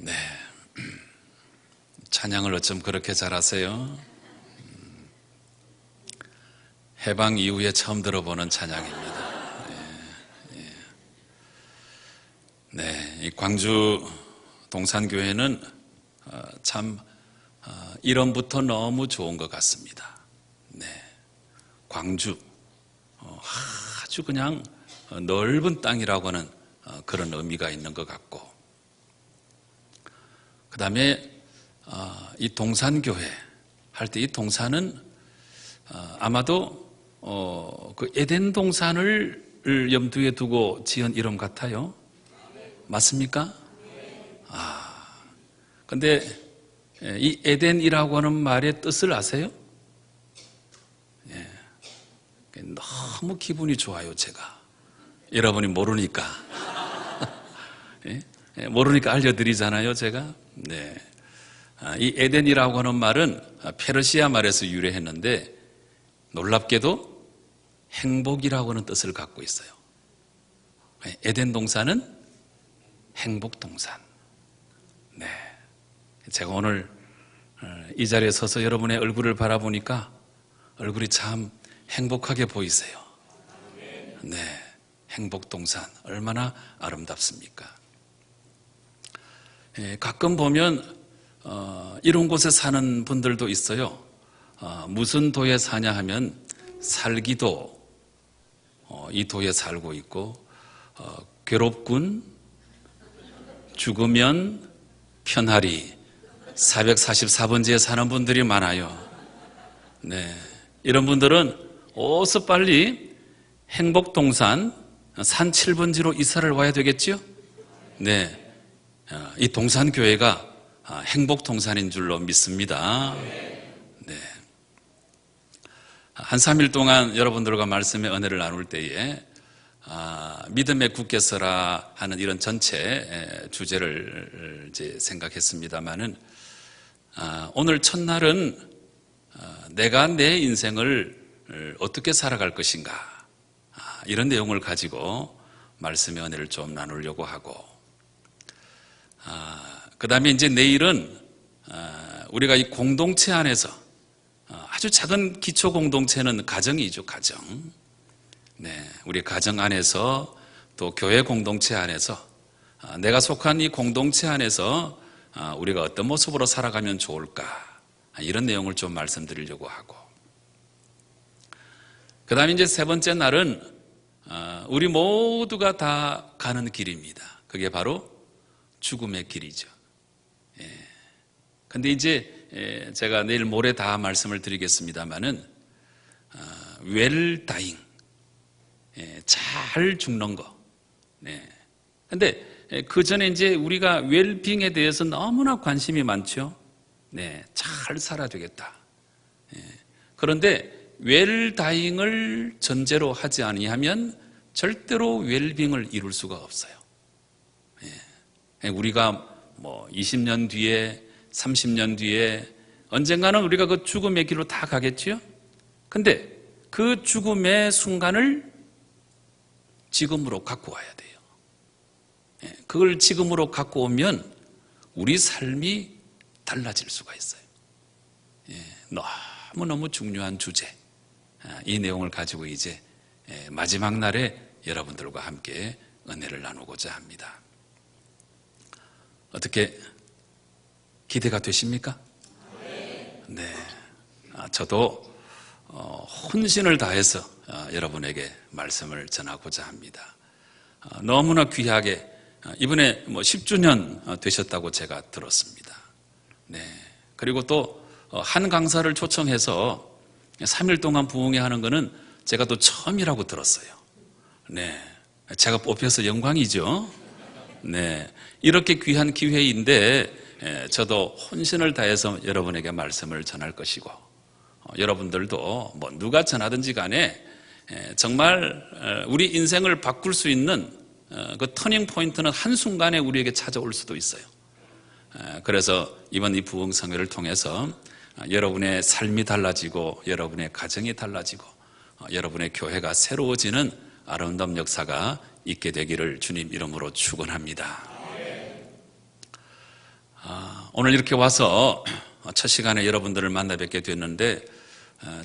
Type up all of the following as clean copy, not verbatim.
네, 찬양을 어쩜 그렇게 잘하세요? 해방 이후에 처음 들어보는 찬양입니다. 네, 이 광주 동산교회는 참 이름부터 너무 좋은 것 같습니다. 네, 광주 아주 그냥 넓은 땅이라고 하는 그런 의미가 있는 것 같고, 그 다음에 이 동산교회 할 때 이 동산은 아마도 그 에덴 동산을 염두에 두고 지은 이름 같아요. 맞습니까? 근데 이 에덴이라고 하는 말의 뜻을 아세요? 너무 기분이 좋아요, 제가. 여러분이 모르니까. 모르니까 알려드리잖아요, 제가. 네. 이 에덴이라고 하는 말은 페르시아 말에서 유래했는데 놀랍게도 행복이라고 하는 뜻을 갖고 있어요. 에덴 동산은 행복 동산. 네. 제가 오늘 이 자리에 서서 여러분의 얼굴을 바라보니까 얼굴이 참 행복하게 보이세요. 네. 행복 동산. 얼마나 아름답습니까? 가끔 보면 이런 곳에 사는 분들도 있어요. 무슨 도에 사냐 하면 살기도 이 도에 살고 있고, 괴롭군, 죽으면 편하리 444번지에 사는 분들이 많아요. 네, 이런 분들은 어서 빨리 행복동산 산 7번지로 이사를 와야 되겠죠? 네, 이 동산교회가 행복동산인 줄로 믿습니다. 네. 한 3일 동안 여러분들과 말씀의 은혜를 나눌 때에 믿음에 굳게 서라 하는 이런 전체 주제를 이제 생각했습니다만은, 오늘 첫날은 내가 내 인생을 어떻게 살아갈 것인가, 이런 내용을 가지고 말씀의 은혜를 좀 나누려고 하고, 그 다음에 이제 내일은 우리가 이 공동체 안에서 아주 작은 기초 공동체는 가정이죠, 가정. 네, 우리 가정 안에서 또 교회 공동체 안에서 내가 속한 이 공동체 안에서 우리가 어떤 모습으로 살아가면 좋을까, 이런 내용을 좀 말씀드리려고 하고, 그 다음에 이제 세 번째 날은 우리 모두가 다 가는 길입니다. 그게 바로 죽음의 길이죠. 근데 이제 제가 내일 모레 다 말씀을 드리겠습니다만은 웰 다잉, 잘 죽는 거. 네. 근데 그 전에 이제 우리가 웰빙에 대해서 너무나 관심이 많죠. 네, 잘 살아야 되겠다. 그런데 웰 다잉을 전제로 하지 아니하면 절대로 웰빙을 이룰 수가 없어요. 우리가 뭐 20년 뒤에 30년 뒤에 언젠가는 우리가 그 죽음의 길로 다 가겠지요? 근데 그 죽음의 순간을 지금으로 갖고 와야 돼요. 그걸 지금으로 갖고 오면 우리 삶이 달라질 수가 있어요. 너무너무 중요한 주제, 이 내용을 가지고 이제 마지막 날에 여러분들과 함께 은혜를 나누고자 합니다. 어떻게 기대가 되십니까? 네. 저도 혼신을 다해서 여러분에게 말씀을 전하고자 합니다. 너무나 귀하게 이번에 10주년 되셨다고 제가 들었습니다. 네. 그리고 또 한 강사를 초청해서 3일 동안 부흥회 하는 거는 제가 또 처음이라고 들었어요. 네. 제가 뽑혀서 영광이죠. 네. 이렇게 귀한 기회인데 저도 혼신을 다해서 여러분에게 말씀을 전할 것이고, 여러분들도 뭐 누가 전하든지 간에 정말 우리 인생을 바꿀 수 있는 그 터닝 포인트는 한순간에 우리에게 찾아올 수도 있어요. 그래서 이번 이 부흥성회를 통해서 여러분의 삶이 달라지고 여러분의 가정이 달라지고 여러분의 교회가 새로워지는 아름다운 역사가 있게 되기를 주님 이름으로 축원합니다. 오늘 이렇게 와서 첫 시간에 여러분들을 만나 뵙게 됐는데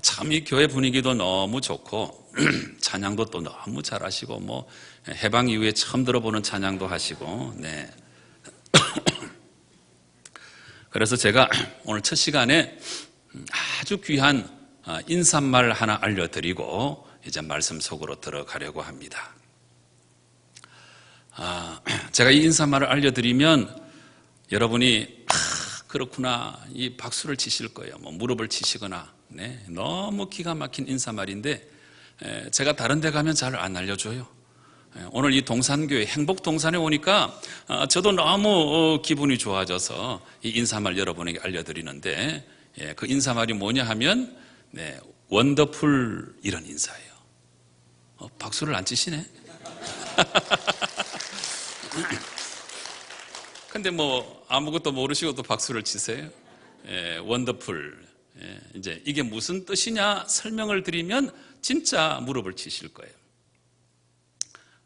참 이 교회 분위기도 너무 좋고 찬양도 또 너무 잘하시고 뭐 해방 이후에 처음 들어보는 찬양도 하시고 네. 그래서 제가 오늘 첫 시간에 아주 귀한 인사말 하나 알려드리고 이제 말씀 속으로 들어가려고 합니다. 제가 이 인사말을 알려드리면 여러분이 그렇구나 이 박수를 치실 거예요. 뭐 무릎을 치시거나 네, 너무 기가 막힌 인사말인데 제가 다른 데 가면 잘 안 알려줘요. 오늘 이 동산교회 행복동산에 오니까 저도 너무 기분이 좋아져서 이 인사말 여러분에게 알려드리는데 그 인사말이 뭐냐 하면 네, 원더풀 이런 인사예요. 박수를 안 치시네. 근데 뭐 아무것도 모르시고 또 박수를 치세요. 원더풀. 이제 이게 무슨 뜻이냐 설명을 드리면 진짜 무릎을 치실 거예요.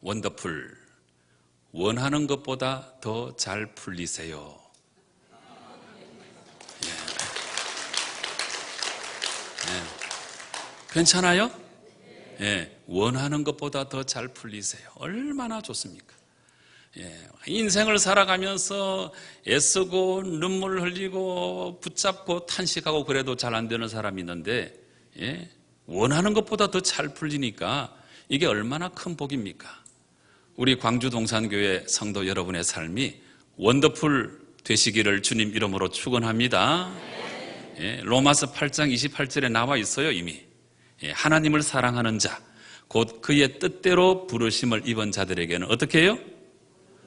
원더풀. 원하는 것보다 더 잘 풀리세요. 괜찮아요? 원하는 것보다 더 잘 풀리세요. 얼마나 좋습니까? 인생을 살아가면서 애쓰고 눈물 흘리고 붙잡고 탄식하고 그래도 잘 안 되는 사람이 있는데 원하는 것보다 더 잘 풀리니까 이게 얼마나 큰 복입니까? 우리 광주 동산교회 성도 여러분의 삶이 원더풀 되시기를 주님 이름으로 축원합니다. 로마서 8장 28절에 나와 있어요. 이미 하나님을 사랑하는 자 곧 그의 뜻대로 부르심을 입은 자들에게는 어떻게 해요?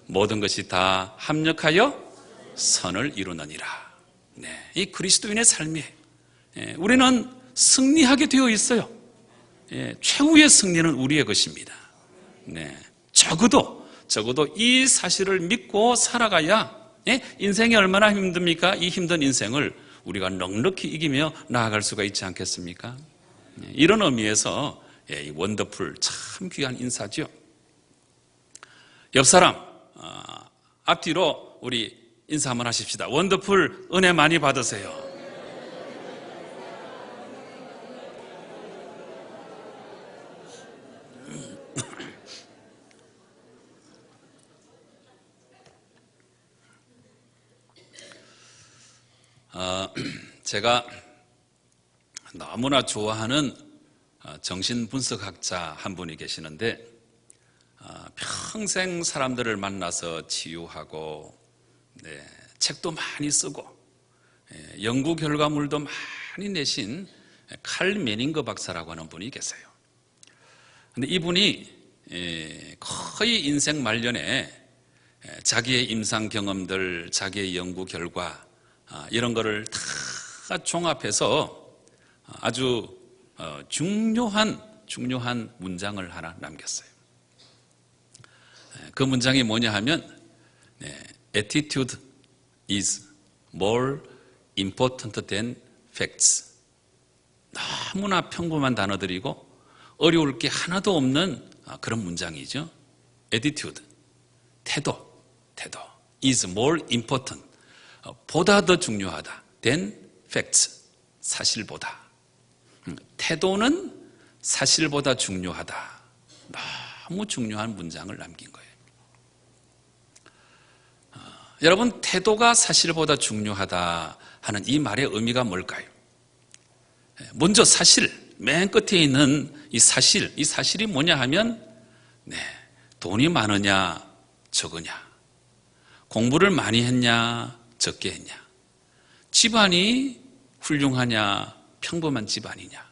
모든 것이 다 합력하여 선을 이루느니라. 이 그리스도인의 삶이에요. 우리는 승리하게 되어 있어요. 최후의 승리는 우리의 것입니다. 적어도 이 사실을 믿고 살아가야 인생이 얼마나 힘듭니까? 이 힘든 인생을 우리가 넉넉히 이기며 나아갈 수가 있지 않겠습니까? 이런 의미에서 이 원더풀 참 귀한 인사죠. 옆 사람 앞뒤로 우리 인사 한번 하십시다. 원더풀 은혜 많이 받으세요. 제가 너무나 좋아하는 정신분석학자 한 분이 계시는데 평생 사람들을 만나서 치유하고 책도 많이 쓰고 연구 결과물도 많이 내신 칼 메닝거 박사라고 하는 분이 계세요. 근데 이분이 거의 인생 말년에 자기의 임상 경험들, 자기의 연구 결과 이런 거를 다 종합해서 아주 중요한 문장을 하나 남겼어요. 그 문장이 뭐냐 하면 Attitude is more important than facts. 너무나 평범한 단어들이고 어려울 게 하나도 없는 그런 문장이죠. Attitude, 태도 is more important. 보다 더 중요하다. than facts, 사실보다. 태도는 사실보다 중요하다. 너무 중요한 문장을 남긴 거예요. 여러분, 태도가 사실보다 중요하다 하는 이 말의 의미가 뭘까요? 먼저 사실, 맨 끝에 있는 이 사실이 뭐냐 하면 돈이 많으냐 적으냐, 공부를 많이 했냐 적게 했냐, 집안이 훌륭하냐 평범한 집안이냐,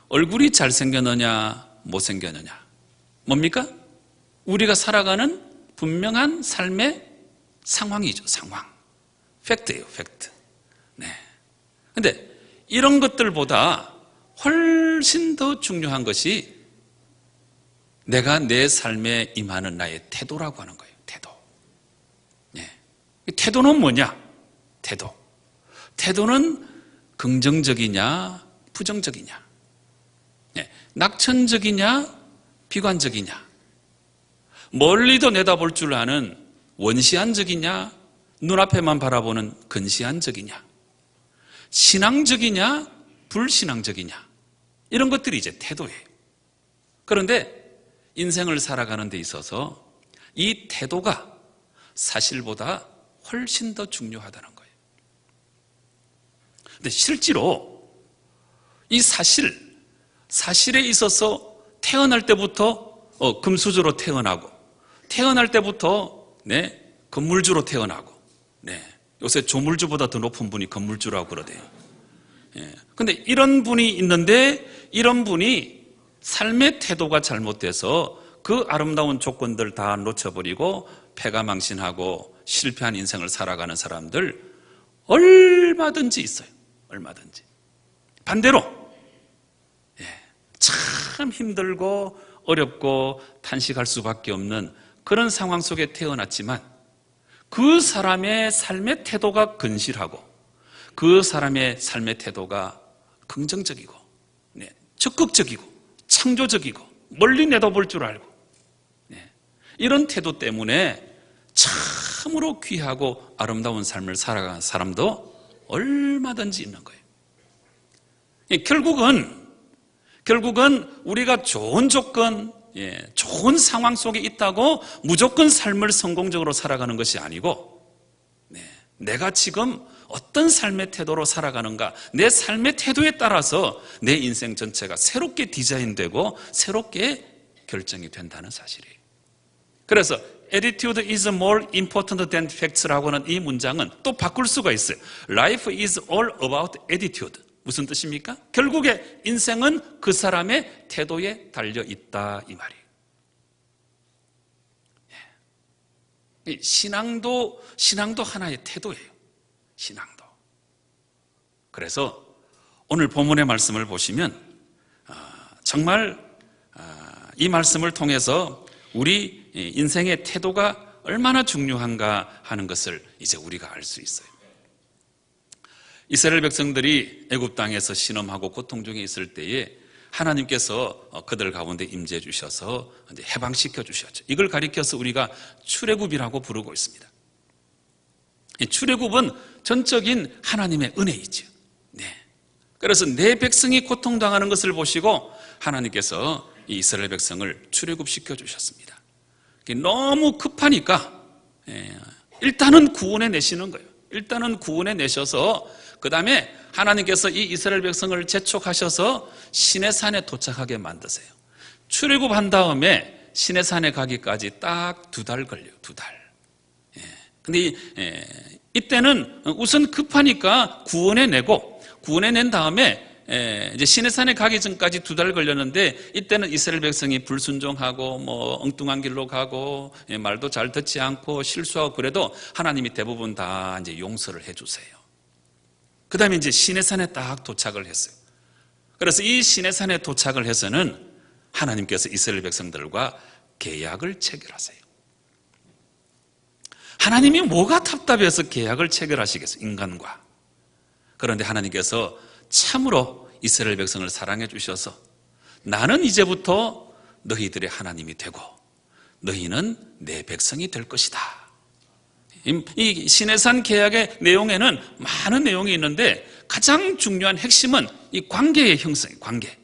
얼굴이 잘생겼느냐 못생겼느냐, 뭡니까? 우리가 살아가는 분명한 삶의 상황이죠. 상황. 팩트예요. 팩트. 근데 이런 것들보다 훨씬 더 중요한 것이 내가 내 삶에 임하는 나의 태도라고 하는 거예요. 태도. 태도는 뭐냐? 태도는 긍정적이냐 부정적이냐, 낙천적이냐 비관적이냐, 멀리도 내다볼 줄 아는 원시한적이냐 눈앞에만 바라보는 근시한 적이냐, 신앙적이냐 불신앙적이냐, 이런 것들이 이제 태도예요. 그런데 인생을 살아가는 데 있어서 이 태도가 사실보다 훨씬 더 중요하다는 거예요. 근데 실제로 이 사실에 있어서 태어날 때부터 금수저로 태어나고, 태어날 때부터 건물주로 태어나고, 요새 조물주보다 더 높은 분이 건물주라고 그러대요. 근데 이런 분이 있는데, 이런 분이 삶의 태도가 잘못돼서 그 아름다운 조건들 다 놓쳐버리고 패가망신하고 실패한 인생을 살아가는 사람들 얼마든지 있어요. 얼마든지. 반대로 참 힘들고 어렵고 탄식할 수밖에 없는 그런 상황 속에 태어났지만 그 사람의 삶의 태도가 근실하고 그 사람의 삶의 태도가 긍정적이고 적극적이고 창조적이고 멀리 내다볼 줄 알고 이런 태도 때문에 참으로 귀하고 아름다운 삶을 살아가는 사람도 얼마든지 있는 거예요. 결국은 우리가 좋은 조건, 좋은 상황 속에 있다고 무조건 삶을 성공적으로 살아가는 것이 아니고, 내가 지금 어떤 삶의 태도로 살아가는가, 내 삶의 태도에 따라서 내 인생 전체가 새롭게 디자인되고 새롭게 결정이 된다는 사실이에요. 그래서 Attitude is more important than facts라고 하는 이 문장은 또 바꿀 수가 있어요. Life is all about attitude. 무슨 뜻입니까? 결국에 인생은 그 사람의 태도에 달려있다, 이 말이에요. 신앙도 하나의 태도예요. 신앙도. 그래서 오늘 본문의 말씀을 보시면 정말 이 말씀을 통해서 우리 인생의 태도가 얼마나 중요한가 하는 것을 이제 우리가 알 수 있어요. 이스라엘 백성들이 애굽 땅에서 신음하고 고통 중에 있을 때에 하나님께서 그들 가운데 임재해 주셔서 이제 해방시켜 주셨죠. 이걸 가리켜서 우리가 출애굽이라고 부르고 있습니다. 이 출애굽은 전적인 하나님의 은혜이죠. 그래서 내 백성이 고통당하는 것을 보시고 하나님께서 이 이스라엘 백성을 출애굽시켜 주셨습니다. 너무 급하니까 일단은 구원해 내시는 거예요. 일단은 구원해 내셔서 그 다음에 하나님께서 이 이스라엘 백성을 재촉하셔서 시내산에 도착하게 만드세요. 출애굽한 다음에 시내산에 가기까지 딱 2달 걸려요. 2달. 근데 이때는 우선 급하니까 구원해 낸 다음에 이제 시내산에 가기 전까지 2달 걸렸는데, 이때는 이스라엘 백성이 불순종하고 엉뚱한 길로 가고 말도 잘 듣지 않고 실수하고 그래도 하나님이 대부분 다 이제 용서를 해주세요. 그 다음에 이제 시내산에 딱 도착을 했어요. 그래서 이 시내산에 도착을 해서는 하나님께서 이스라엘 백성들과 계약을 체결하세요. 하나님이 뭐가 답답해서 계약을 체결하시겠어요? 인간과. 그런데 하나님께서 참으로 이스라엘 백성을 사랑해 주셔서 나는 이제부터 너희들의 하나님이 되고 너희는 내 백성이 될 것이다. 이 시내산 계약의 내용에는 많은 내용이 있는데 가장 중요한 핵심은 이 관계의 형성이에요. 관계.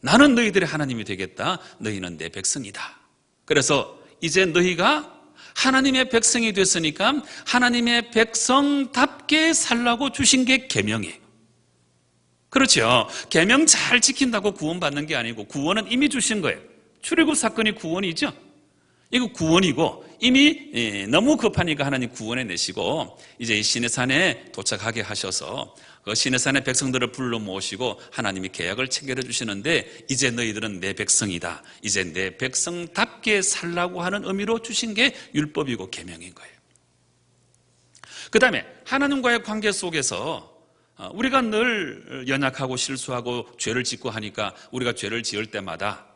나는 너희들의 하나님이 되겠다. 너희는 내 백성이다. 그래서 이제 너희가 하나님의 백성이 됐으니까 하나님의 백성답게 살라고 주신 게 계명이에요. 그렇죠. 계명 잘 지킨다고 구원받는 게 아니고 구원은 이미 주신 거예요. 출애굽 사건이 구원이죠. 이거 구원이고 이미 너무 급하니까 하나님 구원해 내시고 이제 시내산에 도착하게 하셔서 그 시내산의 백성들을 불러 모시고 하나님이 계약을 체결해 주시는데 이제 너희들은 내 백성이다. 이제 내 백성답게 살라고 하는 의미로 주신 게 율법이고 계명인 거예요. 그 다음에 하나님과의 관계 속에서 우리가 늘 연약하고 실수하고 죄를 짓고 하니까 우리가 죄를 지을 때마다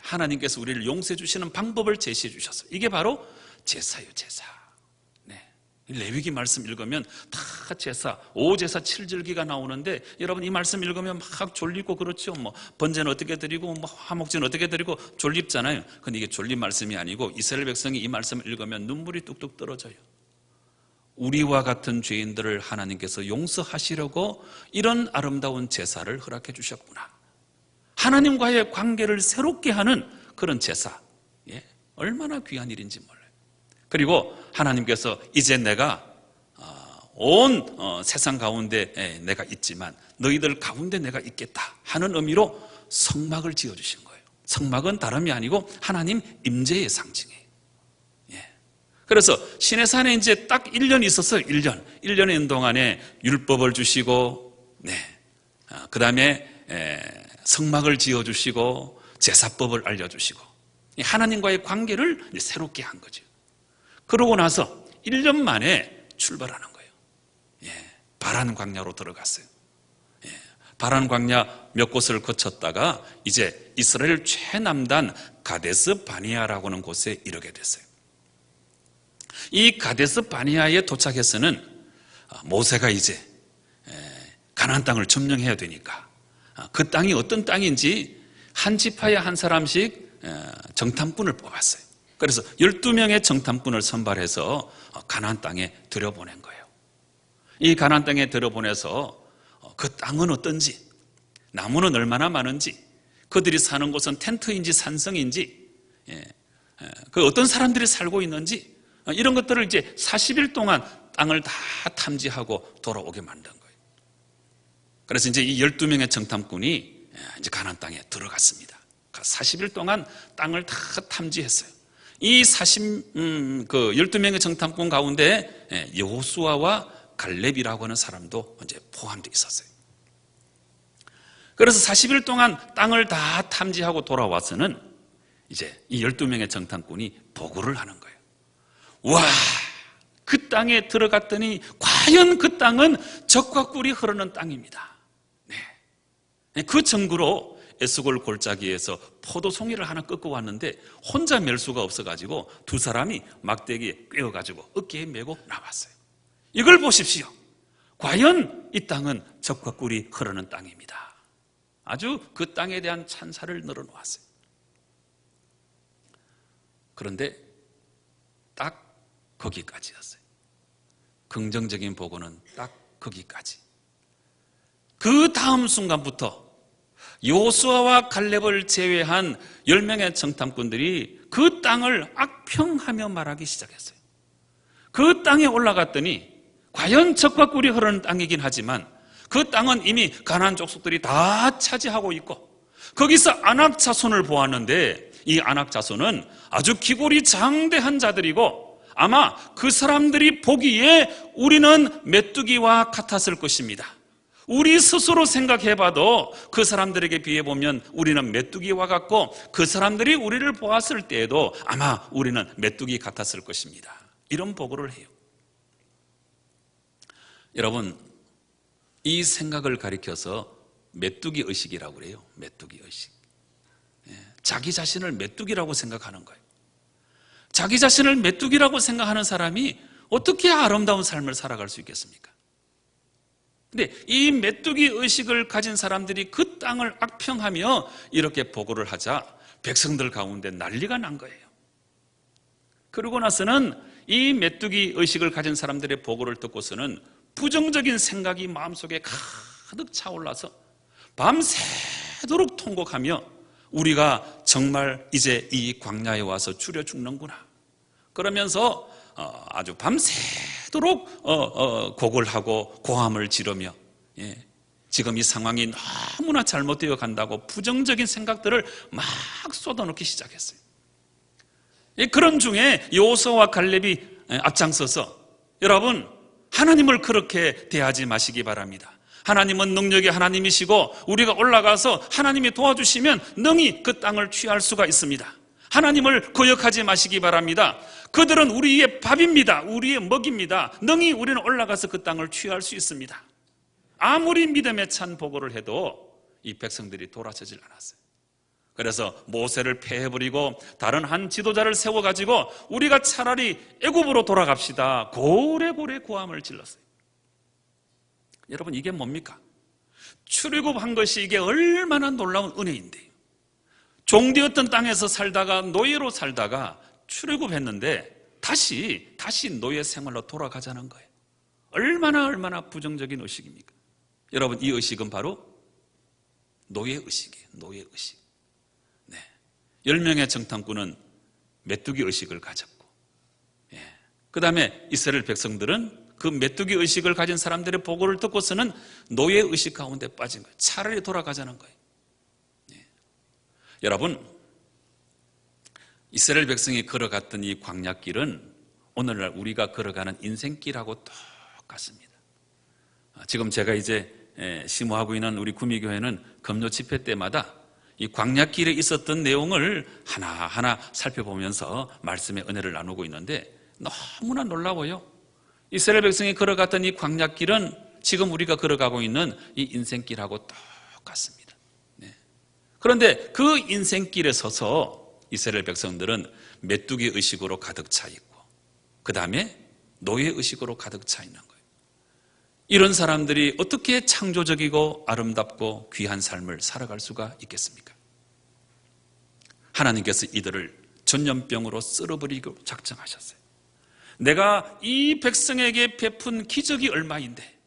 하나님께서 우리를 용서해 주시는 방법을 제시해 주셨어요. 이게 바로 제사예요. 제사. 레위기 말씀 읽으면 다 제사, 5제사 7절기가 나오는데 여러분 이 말씀 읽으면 막 졸리고 그렇죠. 번제는 어떻게 드리고 화목제는 어떻게 드리고 졸립잖아요. 근데 이게 졸린 말씀이 아니고 이스라엘 백성이 이 말씀을 읽으면 눈물이 뚝뚝 떨어져요. 우리와 같은 죄인들을 하나님께서 용서하시려고 이런 아름다운 제사를 허락해 주셨구나. 하나님과의 관계를 새롭게 하는 그런 제사, 얼마나 귀한 일인지 몰라요. 그리고 하나님께서 이제 내가 온 세상 가운데 내가 있지만 너희들 가운데 내가 있겠다 하는 의미로 성막을 지어주신 거예요. 성막은 다름이 아니고 하나님 임재의 상징이에요. 그래서 시내산에 이제 딱 1년 있었어요. 1년에 있는 동안에 율법을 주시고, 그 다음에 성막을 지어주시고 제사법을 알려주시고 하나님과의 관계를 새롭게 한 거죠. 그러고 나서 1년 만에 출발하는 거예요. 바란 광야로 들어갔어요. 바란 광야 몇 곳을 거쳤다가 이제 이스라엘 최남단 가데스 바니아라고 하는 곳에 이르게 됐어요. 이 가데스 바니아에 도착해서는 모세가 이제 가나안 땅을 점령해야 되니까 그 땅이 어떤 땅인지 한 지파에 한 사람씩 정탐꾼을 뽑았어요. 그래서 12명의 정탐꾼을 선발해서 가나안 땅에 들여보낸 거예요. 이 가나안 땅에 들여보내서 그 땅은 어떤지, 나무는 얼마나 많은지, 그들이 사는 곳은 텐트인지 산성인지, 그 어떤 사람들이 살고 있는지 이런 것들을 이제 40일 동안 땅을 다 탐지하고 돌아오게 만든 거예요. 그래서 이제 이 12명의 정탐꾼이 이제 가나안 땅에 들어갔습니다. 40일 동안 땅을 다 탐지했어요. 이 12명의 정탐꾼 가운데 여호수아와 갈렙이라고 하는 사람도 이제 포함되어 있었어요. 그래서 40일 동안 땅을 다 탐지하고 돌아와서는 이제 이 12명의 정탐꾼이 보고를 하는 거예요. 와, 그 땅에 들어갔더니 과연 그 땅은 젖과 꿀이 흐르는 땅입니다. 그 정구로 에스골 골짜기에서 포도송이를 하나 꺾어 왔는데 혼자 멜 수가 없어가지고 두 사람이 막대기에 꿰어가지고 어깨에 메고 나왔어요. 이걸 보십시오. 과연 이 땅은 젖과 꿀이 흐르는 땅입니다. 아주 그 땅에 대한 찬사를 늘어놓았어요. 그런데 딱 거기까지였어요. 긍정적인 보고는 딱 거기까지. 그 다음 순간부터 여호수아와 갈렙을 제외한 10명의 정탐꾼들이 그 땅을 악평하며 말하기 시작했어요. 그 땅에 올라갔더니 과연 젖과 꿀이 흐르는 땅이긴 하지만 그 땅은 이미 가나안 족속들이 다 차지하고 있고 거기서 아낙 자손을 보았는데 이 아낙 자손은 아주 기골이 장대한 자들이고 아마 그 사람들이 보기에 우리는 메뚜기와 같았을 것입니다. 우리 스스로 생각해봐도 그 사람들에게 비해보면 우리는 메뚜기와 같고 그 사람들이 우리를 보았을 때에도 아마 우리는 메뚜기 같았을 것입니다. 이런 보고를 해요. 여러분, 이 생각을 가리켜서 메뚜기 의식이라고 그래요. 메뚜기 의식. 자기 자신을 메뚜기라고 생각하는 거예요. 자기 자신을 메뚜기라고 생각하는 사람이 어떻게 아름다운 삶을 살아갈 수 있겠습니까? 근데 이 메뚜기 의식을 가진 사람들이 그 땅을 악평하며 이렇게 보고를 하자 백성들 가운데 난리가 난 거예요. 그러고 나서는 이 메뚜기 의식을 가진 사람들의 보고를 듣고서는 부정적인 생각이 마음속에 가득 차올라서 밤새도록 통곡하며 우리가 정말 이제 이 광야에 와서 줄여 죽는구나. 그러면서 아주 밤새도록 곡을 하고 고함을 지르며 지금 이 상황이 너무나 잘못되어 간다고 부정적인 생각들을 막 쏟아놓기 시작했어요. 그런 중에 여호수아와 갈렙이 앞장서서 여러분 하나님을 그렇게 대하지 마시기 바랍니다. 하나님은 능력의 하나님이시고 우리가 올라가서 하나님이 도와주시면 능히 그 땅을 취할 수가 있습니다. 하나님을 거역하지 마시기 바랍니다. 그들은 우리의 밥입니다. 우리의 먹입니다. 능히 우리는 올라가서 그 땅을 취할 수 있습니다. 아무리 믿음에 찬 보고를 해도 이 백성들이 돌아서질 않았어요. 그래서 모세를 폐해버리고 다른 한 지도자를 세워가지고 우리가 차라리 애굽으로 돌아갑시다. 고래고래 고함을 질렀어요. 여러분 이게 뭡니까? 출애굽한 것이 이게 얼마나 놀라운 은혜인데요. 종되었던 땅에서 살다가 노예로 살다가 출애굽했는데 다시 노예 생활로 돌아가자는 거예요. 얼마나 부정적인 의식입니까? 여러분, 이 의식은 바로 노예 의식이에요. 노예 의식. 네. 10명의 정탐꾼은 메뚜기 의식을 가졌고, 그 다음에 이스라엘 백성들은 그 메뚜기 의식을 가진 사람들의 보고를 듣고서는 노예 의식 가운데 빠진 거예요. 차라리 돌아가자는 거예요. 여러분, 이스라엘 백성이 걸어갔던 이 광야길은 오늘날 우리가 걸어가는 인생길하고 똑같습니다. 지금 제가 이제 심호하고 있는 우리 구미교회는 금요 집회 때마다 이 광야길에 있었던 내용을 하나하나 살펴보면서 말씀의 은혜를 나누고 있는데 너무나 놀라워요. 이스라엘 백성이 걸어갔던 이 광야길은 지금 우리가 걸어가고 있는 이 인생길하고 똑같습니다. 그런데 그 인생길에 서서 이스라엘 백성들은 메뚜기 의식으로 가득 차 있고, 그 다음에 노예 의식으로 가득 차 있는 거예요. 이런 사람들이 어떻게 창조적이고 아름답고 귀한 삶을 살아갈 수가 있겠습니까? 하나님께서 이들을 전염병으로 쓸어버리고 작정하셨어요. 내가 이 백성에게 베푼 기적이 얼마인데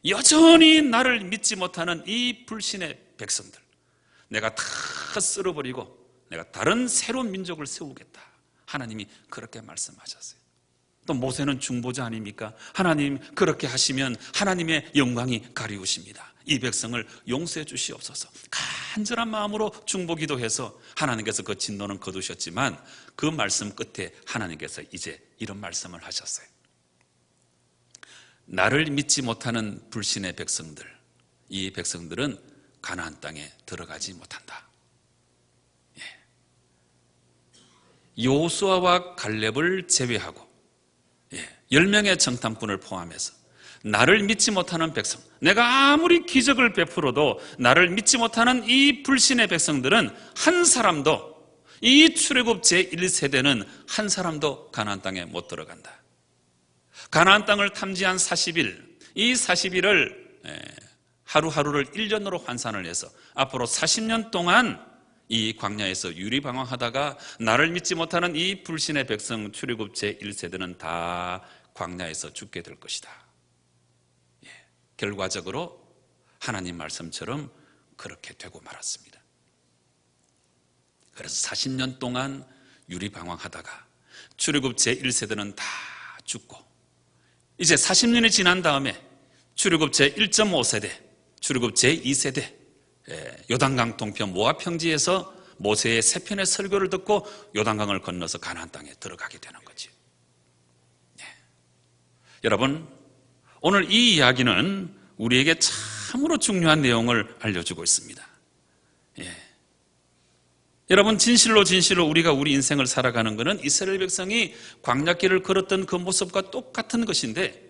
여전히 나를 믿지 못하는 이 불신의 백성들, 내가 다 쓸어버리고 내가 다른 새로운 민족을 세우겠다. 하나님이 그렇게 말씀하셨어요. 또 모세는 중보자 아닙니까? 하나님 그렇게 하시면 하나님의 영광이 가리우십니다. 이 백성을 용서해 주시옵소서. 간절한 마음으로 중보 기도해서 하나님께서 그 진노는 거두셨지만 그 말씀 끝에 하나님께서 이제 이런 말씀을 하셨어요. 나를 믿지 못하는 불신의 백성들, 이 백성들은 가나안 땅에 들어가지 못한다. 여호수아와 갈렙을 제외하고 10명의 정탐꾼을 포함해서 나를 믿지 못하는 백성, 내가 아무리 기적을 베풀어도 나를 믿지 못하는 이 불신의 백성들은 한 사람도, 이 출애굽 제1세대는 한 사람도 가나안 땅에 못 들어간다. 가나안 땅을 탐지한 40일, 이 40일을 하루하루를 1년으로 환산을 해서 앞으로 40년 동안 이 광야에서 유리방황하다가 나를 믿지 못하는 이 불신의 백성 출애굽 제1세대는 다 광야에서 죽게 될 것이다. 결과적으로 하나님 말씀처럼 그렇게 되고 말았습니다. 그래서 40년 동안 유리방황하다가 출애굽 제1세대는 다 죽고, 이제 40년이 지난 다음에 출애굽 제1.5세대, 출애굽 제2세대 요단강 동편 모압 평지에서 모세의 세 편의 설교를 듣고 요단강을 건너서 가나안 땅에 들어가게 되는 거죠. 여러분, 오늘 이 이야기는 우리에게 참으로 중요한 내용을 알려주고 있습니다. 여러분, 진실로 우리가 우리 인생을 살아가는 것은 이스라엘 백성이 광야길을 걸었던 그 모습과 똑같은 것인데,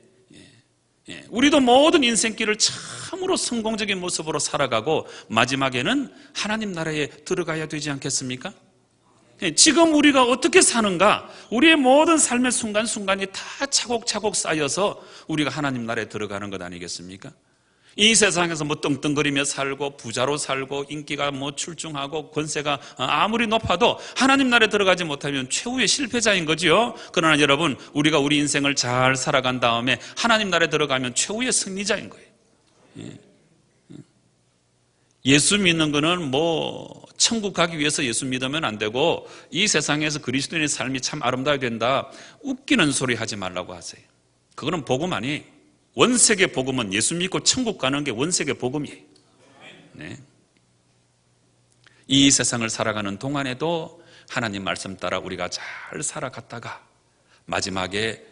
우리도 모든 인생길을 참으로 성공적인 모습으로 살아가고 마지막에는 하나님 나라에 들어가야 되지 않겠습니까? 지금 우리가 어떻게 사는가, 우리의 모든 삶의 순간순간이 다 차곡차곡 쌓여서 우리가 하나님 나라에 들어가는 것 아니겠습니까? 이 세상에서 뭐 떵떵거리며 살고 부자로 살고 인기가 뭐 출중하고 권세가 아무리 높아도 하나님 나라에 들어가지 못하면 최후의 실패자인 거지요. 그러나 여러분, 우리가 우리 인생을 잘 살아간 다음에 하나님 나라에 들어가면 최후의 승리자인 거예요. 예수 믿는 거는 뭐 천국 가기 위해서 예수 믿으면 안 되고 이 세상에서 그리스도인의 삶이 참 아름다워야 된다, 웃기는 소리 하지 말라고 하세요. 그거는 복음 아니에요. 원세계 복음은 예수 믿고 천국 가는 게 원세계 복음이에요. 이 세상을 살아가는 동안에도 하나님 말씀 따라 우리가 잘 살아갔다가 마지막에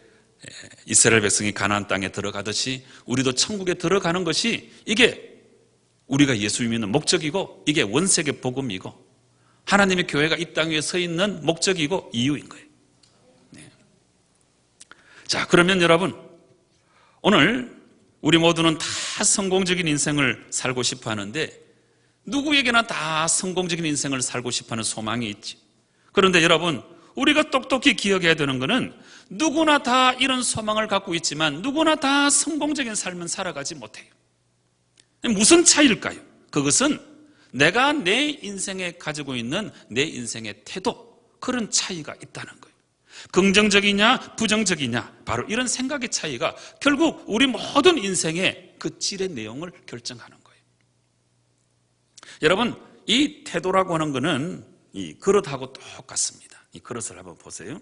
이스라엘 백성이 가나안 땅에 들어가듯이 우리도 천국에 들어가는 것이, 이게 우리가 예수 믿는 목적이고 이게 원세계 복음이고 하나님의 교회가 이 땅 위에 서 있는 목적이고 이유인 거예요. 자, 그러면 여러분, 오늘 우리 모두는 다 성공적인 인생을 살고 싶어 하는데 누구에게나 다 성공적인 인생을 살고 싶어 하는 소망이 있지. 그런데 여러분, 우리가 똑똑히 기억해야 되는 것은 누구나 다 이런 소망을 갖고 있지만 누구나 다 성공적인 삶은 살아가지 못해요. 무슨 차이일까요? 그것은 내가 내 인생에 가지고 있는 내 인생의 태도, 그런 차이가 있다는 거예요. 긍정적이냐 부정적이냐, 바로 이런 생각의 차이가 결국 우리 모든 인생의 그 질의 내용을 결정하는 거예요. 여러분, 이 태도라고 하는 것은 이 그릇하고 똑같습니다. 이 그릇을 한번 보세요.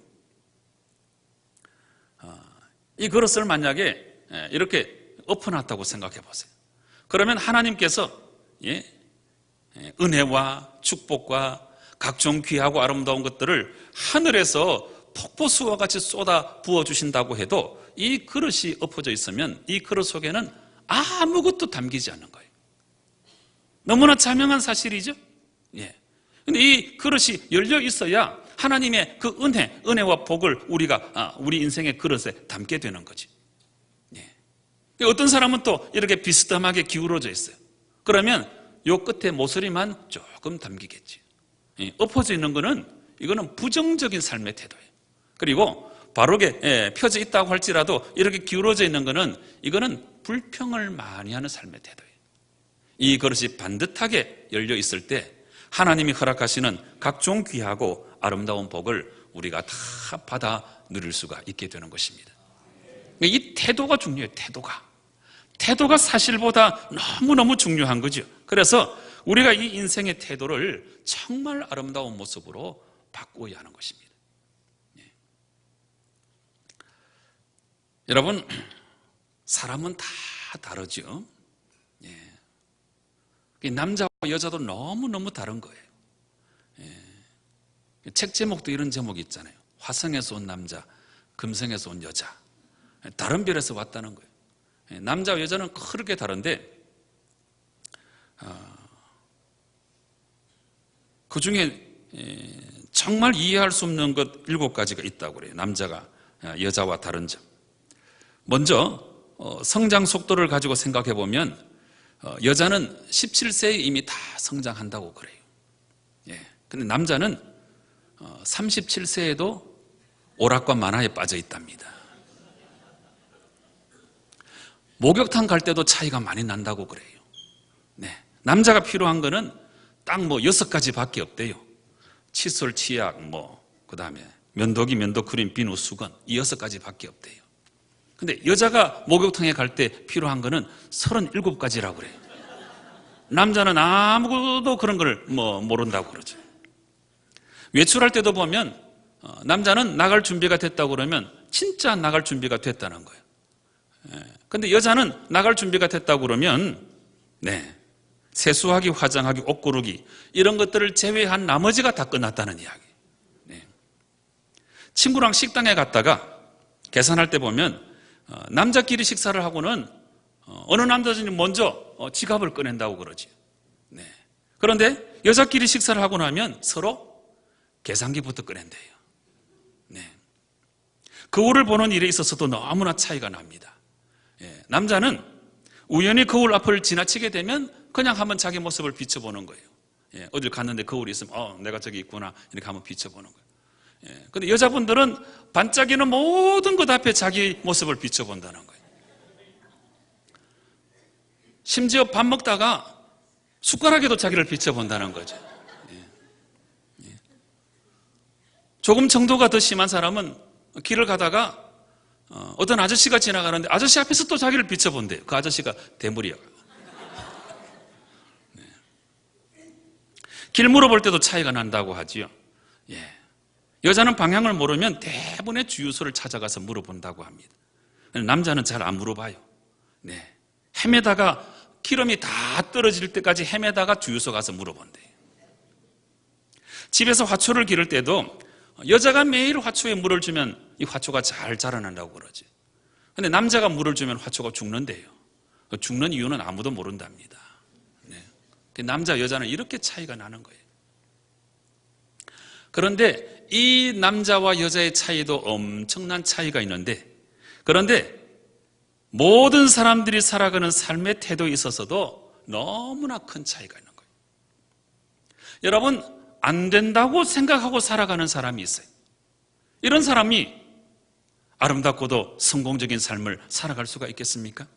이 그릇을 만약에 이렇게 엎어놨다고 생각해 보세요. 그러면 하나님께서 은혜와 축복과 각종 귀하고 아름다운 것들을 하늘에서 폭포수와 같이 쏟아 부어주신다고 해도 이 그릇이 엎어져 있으면 이 그릇 속에는 아무것도 담기지 않는 거예요. 너무나 자명한 사실이죠. 근데 이 그릇이 열려 있어야 하나님의 그 은혜와 복을 우리가 우리 인생의 그릇에 담게 되는 거지. 어떤 사람은 또 이렇게 비스듬하게 기울어져 있어요. 그러면 요 끝에 모서리만 조금 담기겠지. 엎어져 있는 거는 이거는 부정적인 삶의 태도예요. 그리고 바르게 펴져 있다고 할지라도 이렇게 기울어져 있는 거는 이거는 불평을 많이 하는 삶의 태도예요. 이 그릇이 반듯하게 열려 있을 때 하나님이 허락하시는 각종 귀하고 아름다운 복을 우리가 다 받아 누릴 수가 있게 되는 것입니다. 이 태도가 중요해요. 태도가 사실보다 너무너무 중요한 거죠. 그래서 우리가 이 인생의 태도를 정말 아름다운 모습으로 바꾸어야 하는 것입니다. 여러분, 사람은 다 다르죠. 남자와 여자도 너무너무 다른 거예요. 책 제목도 이런 제목이 있잖아요. 화성에서 온 남자, 금성에서 온 여자. 다른 별에서 왔다는 거예요. 남자와 여자는 그렇게 다른데 그 중에 정말 이해할 수 없는 것 7가지가 있다고 그래요. 남자가 여자와 다른 점. 먼저 성장 속도를 가지고 생각해 보면 여자는 17세에 이미 다 성장한다고 그래요. 근데 남자는 37세에도 오락과 만화에 빠져 있답니다. 목욕탕 갈 때도 차이가 많이 난다고 그래요. 남자가 필요한 거는 딱 6가지밖에 없대요. 칫솔, 치약, 그 다음에 면도기, 면도크림, 비누, 수건, 이 6가지밖에 없대요. 근데 여자가 목욕탕에 갈 때 필요한 거는 37가지라고 그래요. 남자는 아무것도 그런 걸 모른다고 그러죠. 외출할 때도 보면 남자는 나갈 준비가 됐다고 그러면 진짜 나갈 준비가 됐다는 거예요. 근데 여자는 나갈 준비가 됐다고 그러면 세수하기, 화장하기, 옷 고르기 이런 것들을 제외한 나머지가 다 끝났다는 이야기. 친구랑 식당에 갔다가 계산할 때 보면 남자끼리 식사를 하고는 어느 남자들이 먼저 지갑을 꺼낸다고 그러지. 그런데 여자끼리 식사를 하고 나면 서로 계산기부터 꺼낸대요. 거울을 보는 일에 있어서도 너무나 차이가 납니다. 남자는 우연히 거울 앞을 지나치게 되면 그냥 한번 자기 모습을 비춰보는 거예요. 어딜 갔는데 거울이 있으면 내가 저기 있구나 이렇게 한번 비춰보는 거예요. 근데 여자분들은 반짝이는 모든 것 앞에 자기 모습을 비춰본다는 거예요. 심지어 밥 먹다가 숟가락에도 자기를 비춰본다는 거죠. 조금 정도가 더 심한 사람은 길을 가다가 어떤 아저씨가 지나가는데 아저씨 앞에서 또 자기를 비춰본대요. 그 아저씨가 대물이야. 길 물어볼 때도 차이가 난다고 하지요. 여자는 방향을 모르면 대부분의 주유소를 찾아가서 물어본다고 합니다. 남자는 잘 안 물어봐요. 헤매다가 기름이 다 떨어질 때까지 헤매다가 주유소 가서 물어본대요. 집에서 화초를 기를 때도 여자가 매일 화초에 물을 주면 이 화초가 잘 자라난다고 그러지. 근데 남자가 물을 주면 화초가 죽는데요. 죽는 이유는 아무도 모른답니다. 남자, 여자는 이렇게 차이가 나는 거예요. 그런데 이 남자와 여자의 차이도 엄청난 차이가 있는데, 그런데 모든 사람들이 살아가는 삶의 태도에 있어서도 너무나 큰 차이가 있는 거예요. 여러분, 안 된다고 생각하고 살아가는 사람이 있어요. 이런 사람이 아름답고도 성공적인 삶을 살아갈 수가 있겠습니까?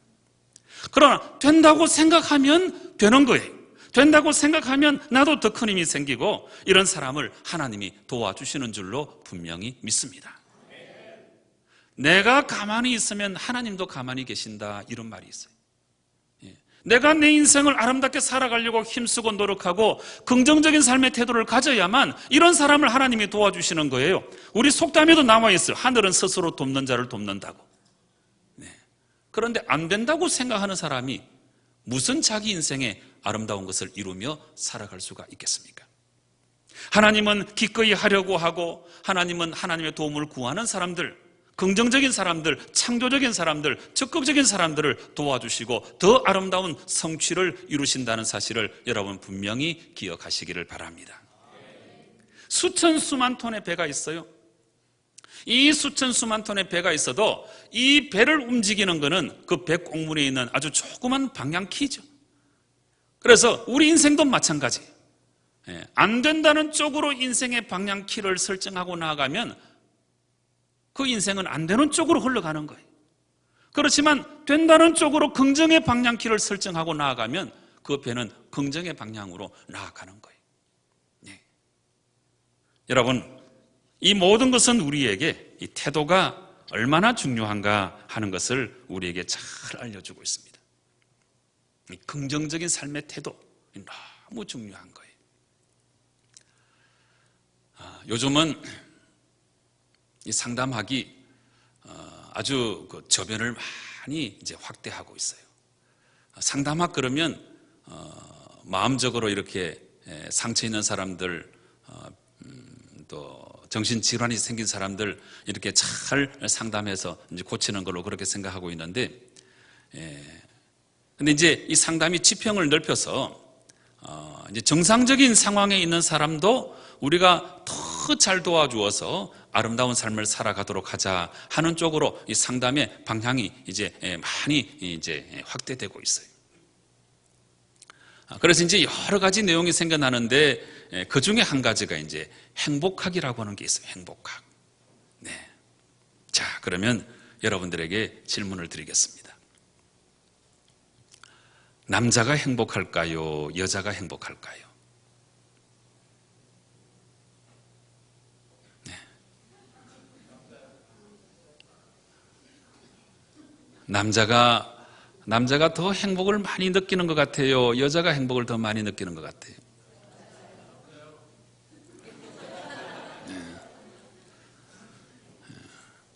그러나 된다고 생각하면 되는 거예요. 된다고 생각하면 나도 더 큰 힘이 생기고 이런 사람을 하나님이 도와주시는 줄로 분명히 믿습니다. 내가 가만히 있으면 하나님도 가만히 계신다, 이런 말이 있어요. 내가 내 인생을 아름답게 살아가려고 힘쓰고 노력하고 긍정적인 삶의 태도를 가져야만 이런 사람을 하나님이 도와주시는 거예요. 우리 속담에도 나와 있어요. 하늘은 스스로 돕는 자를 돕는다고. 그런데 안 된다고 생각하는 사람이 무슨 자기 인생에 아름다운 것을 이루며 살아갈 수가 있겠습니까? 하나님은 기꺼이 하려고 하고, 하나님은 하나님의 도움을 구하는 사람들, 긍정적인 사람들, 창조적인 사람들, 적극적인 사람들을 도와주시고 더 아름다운 성취를 이루신다는 사실을 여러분 분명히 기억하시기를 바랍니다. 수천 수만 톤의 배가 있어요. 이 수천 수만 톤의 배가 있어도 이 배를 움직이는 것은 그 배 꽁문에 있는 아주 조그만 방향키죠. 그래서 우리 인생도 마찬가지예요. 안 된다는 쪽으로 인생의 방향키를 설정하고 나아가면 그 인생은 안 되는 쪽으로 흘러가는 거예요. 그렇지만 된다는 쪽으로 긍정의 방향키를 설정하고 나아가면 그 배는 긍정의 방향으로 나아가는 거예요. 여러분, 이 모든 것은 우리에게 이 태도가 얼마나 중요한가 하는 것을 우리에게 잘 알려주고 있습니다. 이 긍정적인 삶의 태도, 너무 중요한 거예요. 요즘은 이 상담학이 아주 그 저변을 많이 이제 확대하고 있어요. 상담학 그러면 마음적으로 이렇게 상처 있는 사람들, 또 정신질환이 생긴 사람들 이렇게 잘 상담해서 이제 고치는 걸로 그렇게 생각하고 있는데, 근데 이제 이 상담이 지평을 넓혀서 이제 정상적인 상황에 있는 사람도 우리가 더 잘 도와주어서 아름다운 삶을 살아가도록 하자 하는 쪽으로 이 상담의 방향이 이제 많이 이제 확대되고 있어요. 그래서 이제 여러 가지 내용이 생겨나는데 그 중에 한 가지가 이제 행복학이라고 하는 게 있어요. 행복학. 네. 자, 그러면 여러분들에게 질문을 드리겠습니다. 남자가 행복할까요? 여자가 행복할까요? 네. 남자가 더 행복을 많이 느끼는 것 같아요? 여자가 행복을 더 많이 느끼는 것 같아요?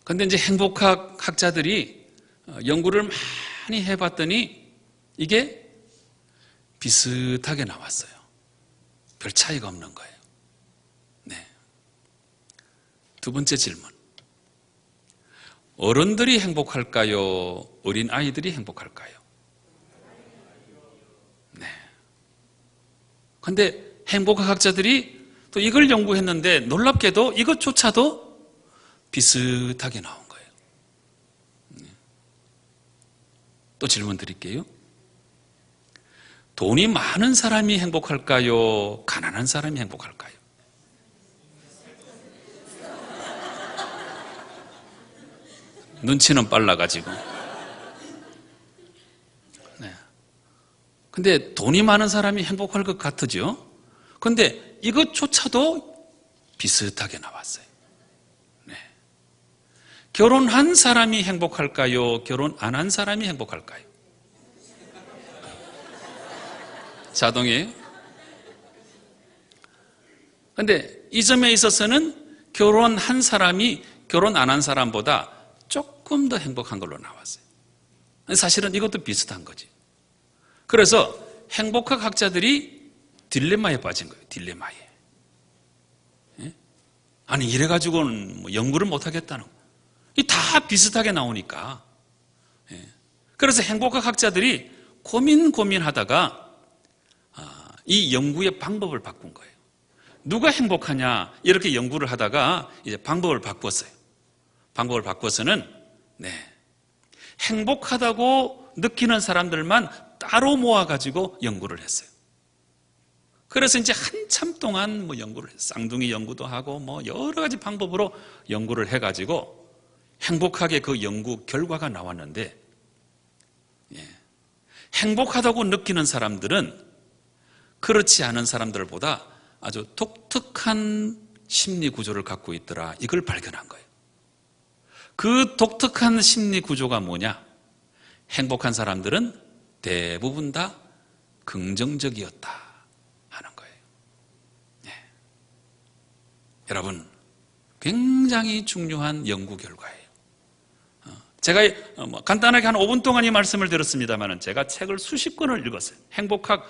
그런데 이제 행복학 학자들이 연구를 많이 해봤더니 이게 비슷하게 나왔어요. 별 차이가 없는 거예요. 네. 두 번째 질문. 어른들이 행복할까요? 어린 아이들이 행복할까요? 네. 그런데 행복학 학자들이 또 이걸 연구했는데 놀랍게도 이것조차도 비슷하게 나온 거예요. 또 질문 드릴게요. 돈이 많은 사람이 행복할까요? 가난한 사람이 행복할까요? 눈치는 빨라가지고. 네. 근데 돈이 많은 사람이 행복할 것 같으죠? 근데 이것조차도 비슷하게 나왔어요. 네. 결혼한 사람이 행복할까요? 결혼 안 한 사람이 행복할까요? 자동이에요. 근데 이 점에 있어서는 결혼한 사람이 결혼 안 한 사람보다 조금 더 행복한 걸로 나왔어요. 사실은 이것도 비슷한 거지. 그래서 행복학 학자들이 딜레마에 빠진 거예요. 딜레마에. 아니 이래가지고는 뭐 연구를 못하겠다는 거예요. 다 비슷하게 나오니까. 그래서 행복학 학자들이 고민하다가 이 연구의 방법을 바꾼 거예요. 누가 행복하냐 이렇게 연구를 하다가 이제 방법을 바꿨어요. 방법을 바꿔서는 행복하다고 느끼는 사람들만 따로 모아가지고 연구를 했어요. 그래서 이제 한참 동안 뭐 연구를 했어요. 쌍둥이 연구도 하고 뭐 여러 가지 방법으로 연구를 해가지고 행복하게 그 연구 결과가 나왔는데, 행복하다고 느끼는 사람들은 그렇지 않은 사람들보다 아주 독특한 심리 구조를 갖고 있더라. 이걸 발견한 거예요. 그 독특한 심리 구조가 뭐냐? 행복한 사람들은 대부분 다 긍정적이었다 하는 거예요. 네. 여러분, 굉장히 중요한 연구 결과예요. 제가 간단하게 한 5분 동안 이 말씀을 들었습니다만 제가 책을 수십 권을 읽었어요. 행복학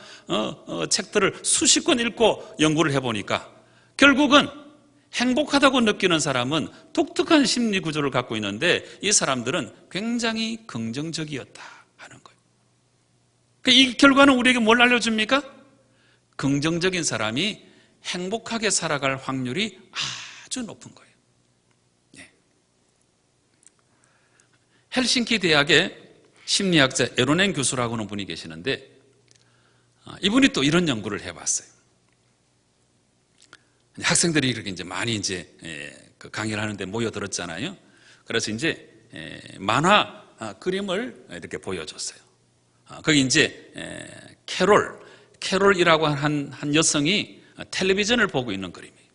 책들을 수십 권 읽고 연구를 해보니까 결국은 행복하다고 느끼는 사람은 독특한 심리 구조를 갖고 있는데 이 사람들은 굉장히 긍정적이었다 하는 거예요. 이 결과는 우리에게 뭘 알려줍니까? 긍정적인 사람이 행복하게 살아갈 확률이 아주 높은 거예요. 네. 헬싱키 대학의 심리학자 에로넨 교수라고 하는 분이 계시는데 이분이 또 이런 연구를 해봤어요. 학생들이 이렇게 이제 많이 그 강의를 하는데 모여들었잖아요. 그래서 이제 만화 그림을 이렇게 보여줬어요. 거기 이제 캐롤이라고 한 여성이 텔레비전을 보고 있는 그림이에요.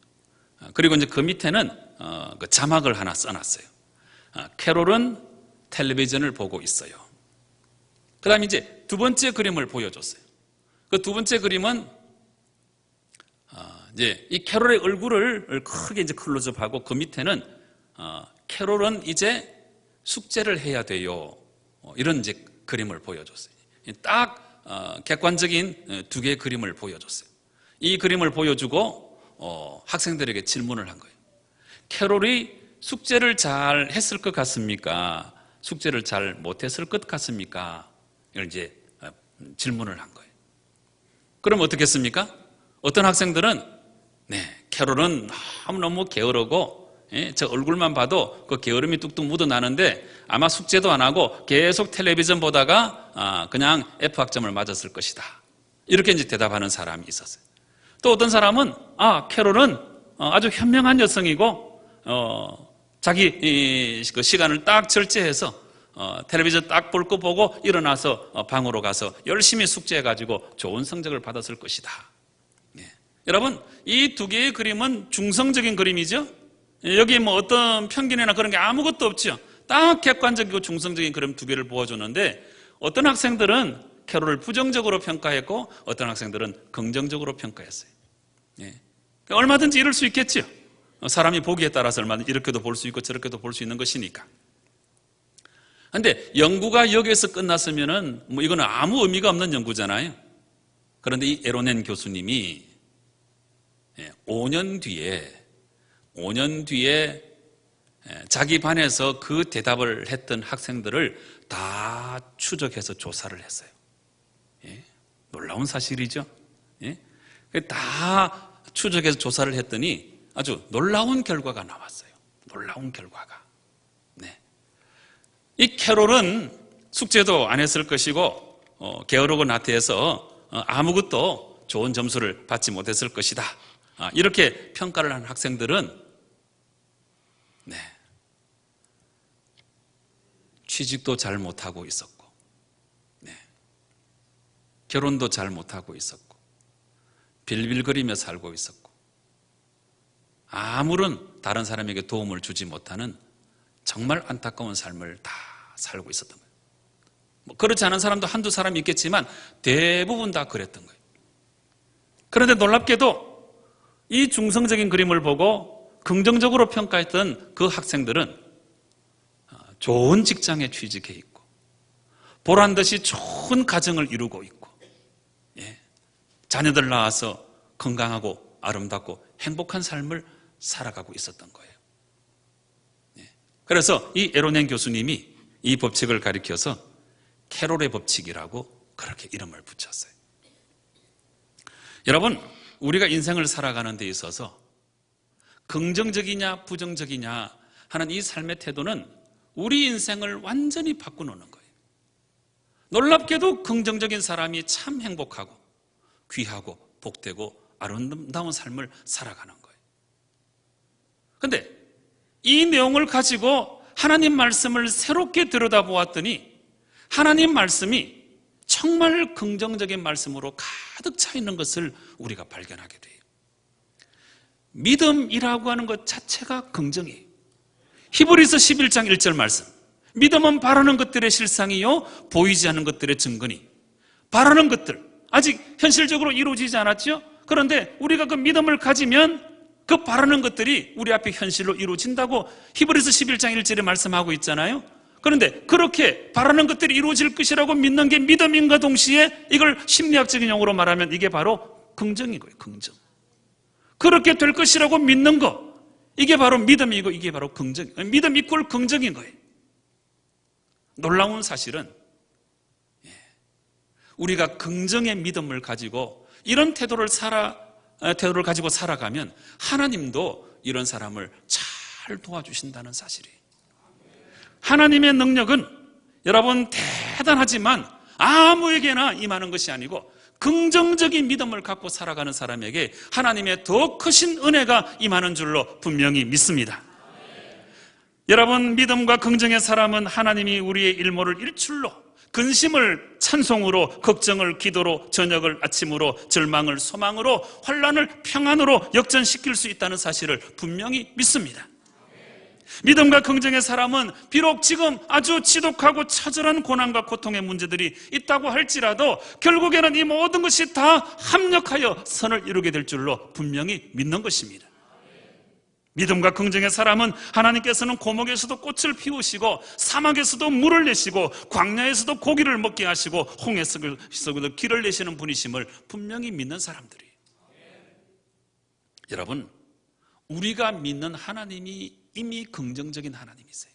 그리고 이제 그 밑에는 그 자막을 하나 써놨어요. 캐롤은 텔레비전을 보고 있어요. 그 다음에 이제 두 번째 그림을 보여줬어요. 그 두 번째 그림은 이제 이 캐롤의 얼굴을 크게 이제 클로즈업하고 그 밑에는 캐롤은 이제 숙제를 해야 돼요. 이런 이제 그림을 보여줬어요. 딱 객관적인 두 개의 그림을 보여줬어요. 이 그림을 보여주고 학생들에게 질문을 한 거예요. 캐롤이 숙제를 잘 했을 것 같습니까? 숙제를 잘 못했을 것 같습니까? 이걸 이제 질문을 한 거예요. 그럼 어떻게 했습니까? 어떤 학생들은 캐롤은 너무너무 게으르고 저 얼굴만 봐도 그 게으름이 뚝뚝 묻어나는데 아마 숙제도 안 하고 계속 텔레비전 보다가 그냥 F학점을 맞았을 것이다. 이렇게 이제 대답하는 사람이 있었어요. 또 어떤 사람은 캐롤은 아주 현명한 여성이고 자기 그 시간을 딱 절제해서 텔레비전 딱 볼 거 보고 일어나서 방으로 가서 열심히 숙제해가지고 좋은 성적을 받았을 것이다. 여러분, 이 두 개의 그림은 중성적인 그림이죠. 여기 뭐 어떤 편견이나 그런 게 아무것도 없죠. 딱 객관적이고 중성적인 그림 두 개를 보여주는데 어떤 학생들은 캐롤을 부정적으로 평가했고 어떤 학생들은 긍정적으로 평가했어요. 얼마든지 이럴 수 있겠죠. 사람이 보기에 따라서 얼마든지 이렇게도 볼 수 있고 저렇게도 볼 수 있는 것이니까. 그런데 연구가 여기에서 끝났으면은 뭐 이거는 아무 의미가 없는 연구잖아요. 그런데 이 에로넨 교수님이 5년 뒤에 자기 반에서 그 대답을 했던 학생들을 다 추적해서 조사를 했어요. 놀라운 사실이죠. 다 추적해서 조사를 했더니 아주 놀라운 결과가 나왔어요. 놀라운 결과가. 이 캐롤은 숙제도 안 했을 것이고 게으르고 나태해서 아무것도 좋은 점수를 받지 못했을 것이다. 이렇게 평가를 한 학생들은 취직도 잘 못하고 있었고 결혼도 잘 못하고 있었고 빌빌거리며 살고 있었고 아무런 다른 사람에게 도움을 주지 못하는 정말 안타까운 삶을 다 살고 있었던 거예요. 뭐 그렇지 않은 사람도 한두 사람 있겠지만 대부분 다 그랬던 거예요. 그런데 놀랍게도 이 중성적인 그림을 보고 긍정적으로 평가했던 그 학생들은 좋은 직장에 취직해 있고 보란듯이 좋은 가정을 이루고 있고 자녀들 낳아서 건강하고 아름답고 행복한 삶을 살아가고 있었던 거예요. 그래서 이 에로넨 교수님이 이 법칙을 가리켜서 캐롤의 법칙이라고 그렇게 이름을 붙였어요. 여러분, 우리가 인생을 살아가는 데 있어서 긍정적이냐 부정적이냐 하는 이 삶의 태도는 우리 인생을 완전히 바꿔놓는 거예요. 놀랍게도 긍정적인 사람이 참 행복하고 귀하고 복되고 아름다운 삶을 살아가는 거예요. 그런데 이 내용을 가지고 하나님 말씀을 새롭게 들여다보았더니 하나님 말씀이 정말 긍정적인 말씀으로 가득 차 있는 것을 우리가 발견하게 돼요. 믿음이라고 하는 것 자체가 긍정이에요. 히브리서 11장 1절 말씀. 믿음은 바라는 것들의 실상이요 보이지 않는 것들의 증거니. 바라는 것들 아직 현실적으로 이루어지지 않았죠? 그런데 우리가 그 믿음을 가지면 그 바라는 것들이 우리 앞에 현실로 이루어진다고 히브리서 11장 1절에 말씀하고 있잖아요. 그런데 그렇게 바라는 것들이 이루어질 것이라고 믿는 게 믿음인가 동시에 이걸 심리학적인 용어로 말하면 이게 바로 긍정인 거예요. 긍정. 그렇게 될 것이라고 믿는 거, 이게 바로 믿음이고 이게 바로 긍정. 믿음 이꼴 긍정인 거예요. 놀라운 사실은 우리가 긍정의 믿음을 가지고 이런 태도를 가지고 살아가면 하나님도 이런 사람을 잘 도와주신다는 사실이에요. 하나님의 능력은 여러분 대단하지만 아무에게나 임하는 것이 아니고 긍정적인 믿음을 갖고 살아가는 사람에게 하나님의 더 크신 은혜가 임하는 줄로 분명히 믿습니다. 여러분, 믿음과 긍정의 사람은 하나님이 우리의 일모를 일출로, 근심을 찬송으로, 걱정을 기도로, 저녁을 아침으로, 절망을 소망으로, 환난을 평안으로 역전시킬 수 있다는 사실을 분명히 믿습니다. 믿음과 긍정의 사람은 비록 지금 아주 지독하고 처절한 고난과 고통의 문제들이 있다고 할지라도 결국에는 이 모든 것이 다 합력하여 선을 이루게 될 줄로 분명히 믿는 것입니다. 믿음과 긍정의 사람은 하나님께서는 고목에서도 꽃을 피우시고 사막에서도 물을 내시고 광야에서도 고기를 먹게 하시고 홍해석에서도 길을 내시는 분이심을 분명히 믿는 사람들이에요. 여러분, 우리가 믿는 하나님이 이미 긍정적인 하나님이세요.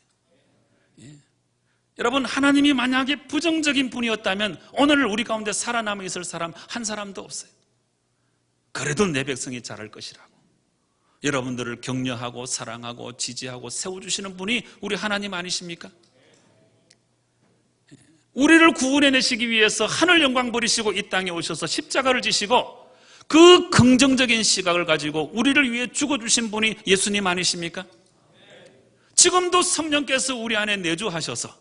여러분, 하나님이 만약에 부정적인 분이었다면 오늘 우리 가운데 살아남아 있을 사람 한 사람도 없어요. 그래도 내 백성이 잘할 것이라고 여러분들을 격려하고 사랑하고 지지하고 세워주시는 분이 우리 하나님 아니십니까? 우리를 구원해내시기 위해서 하늘 영광 버리시고 이 땅에 오셔서 십자가를 지시고 그 긍정적인 시각을 가지고 우리를 위해 죽어주신 분이 예수님 아니십니까? 지금도 성령께서 우리 안에 내주하셔서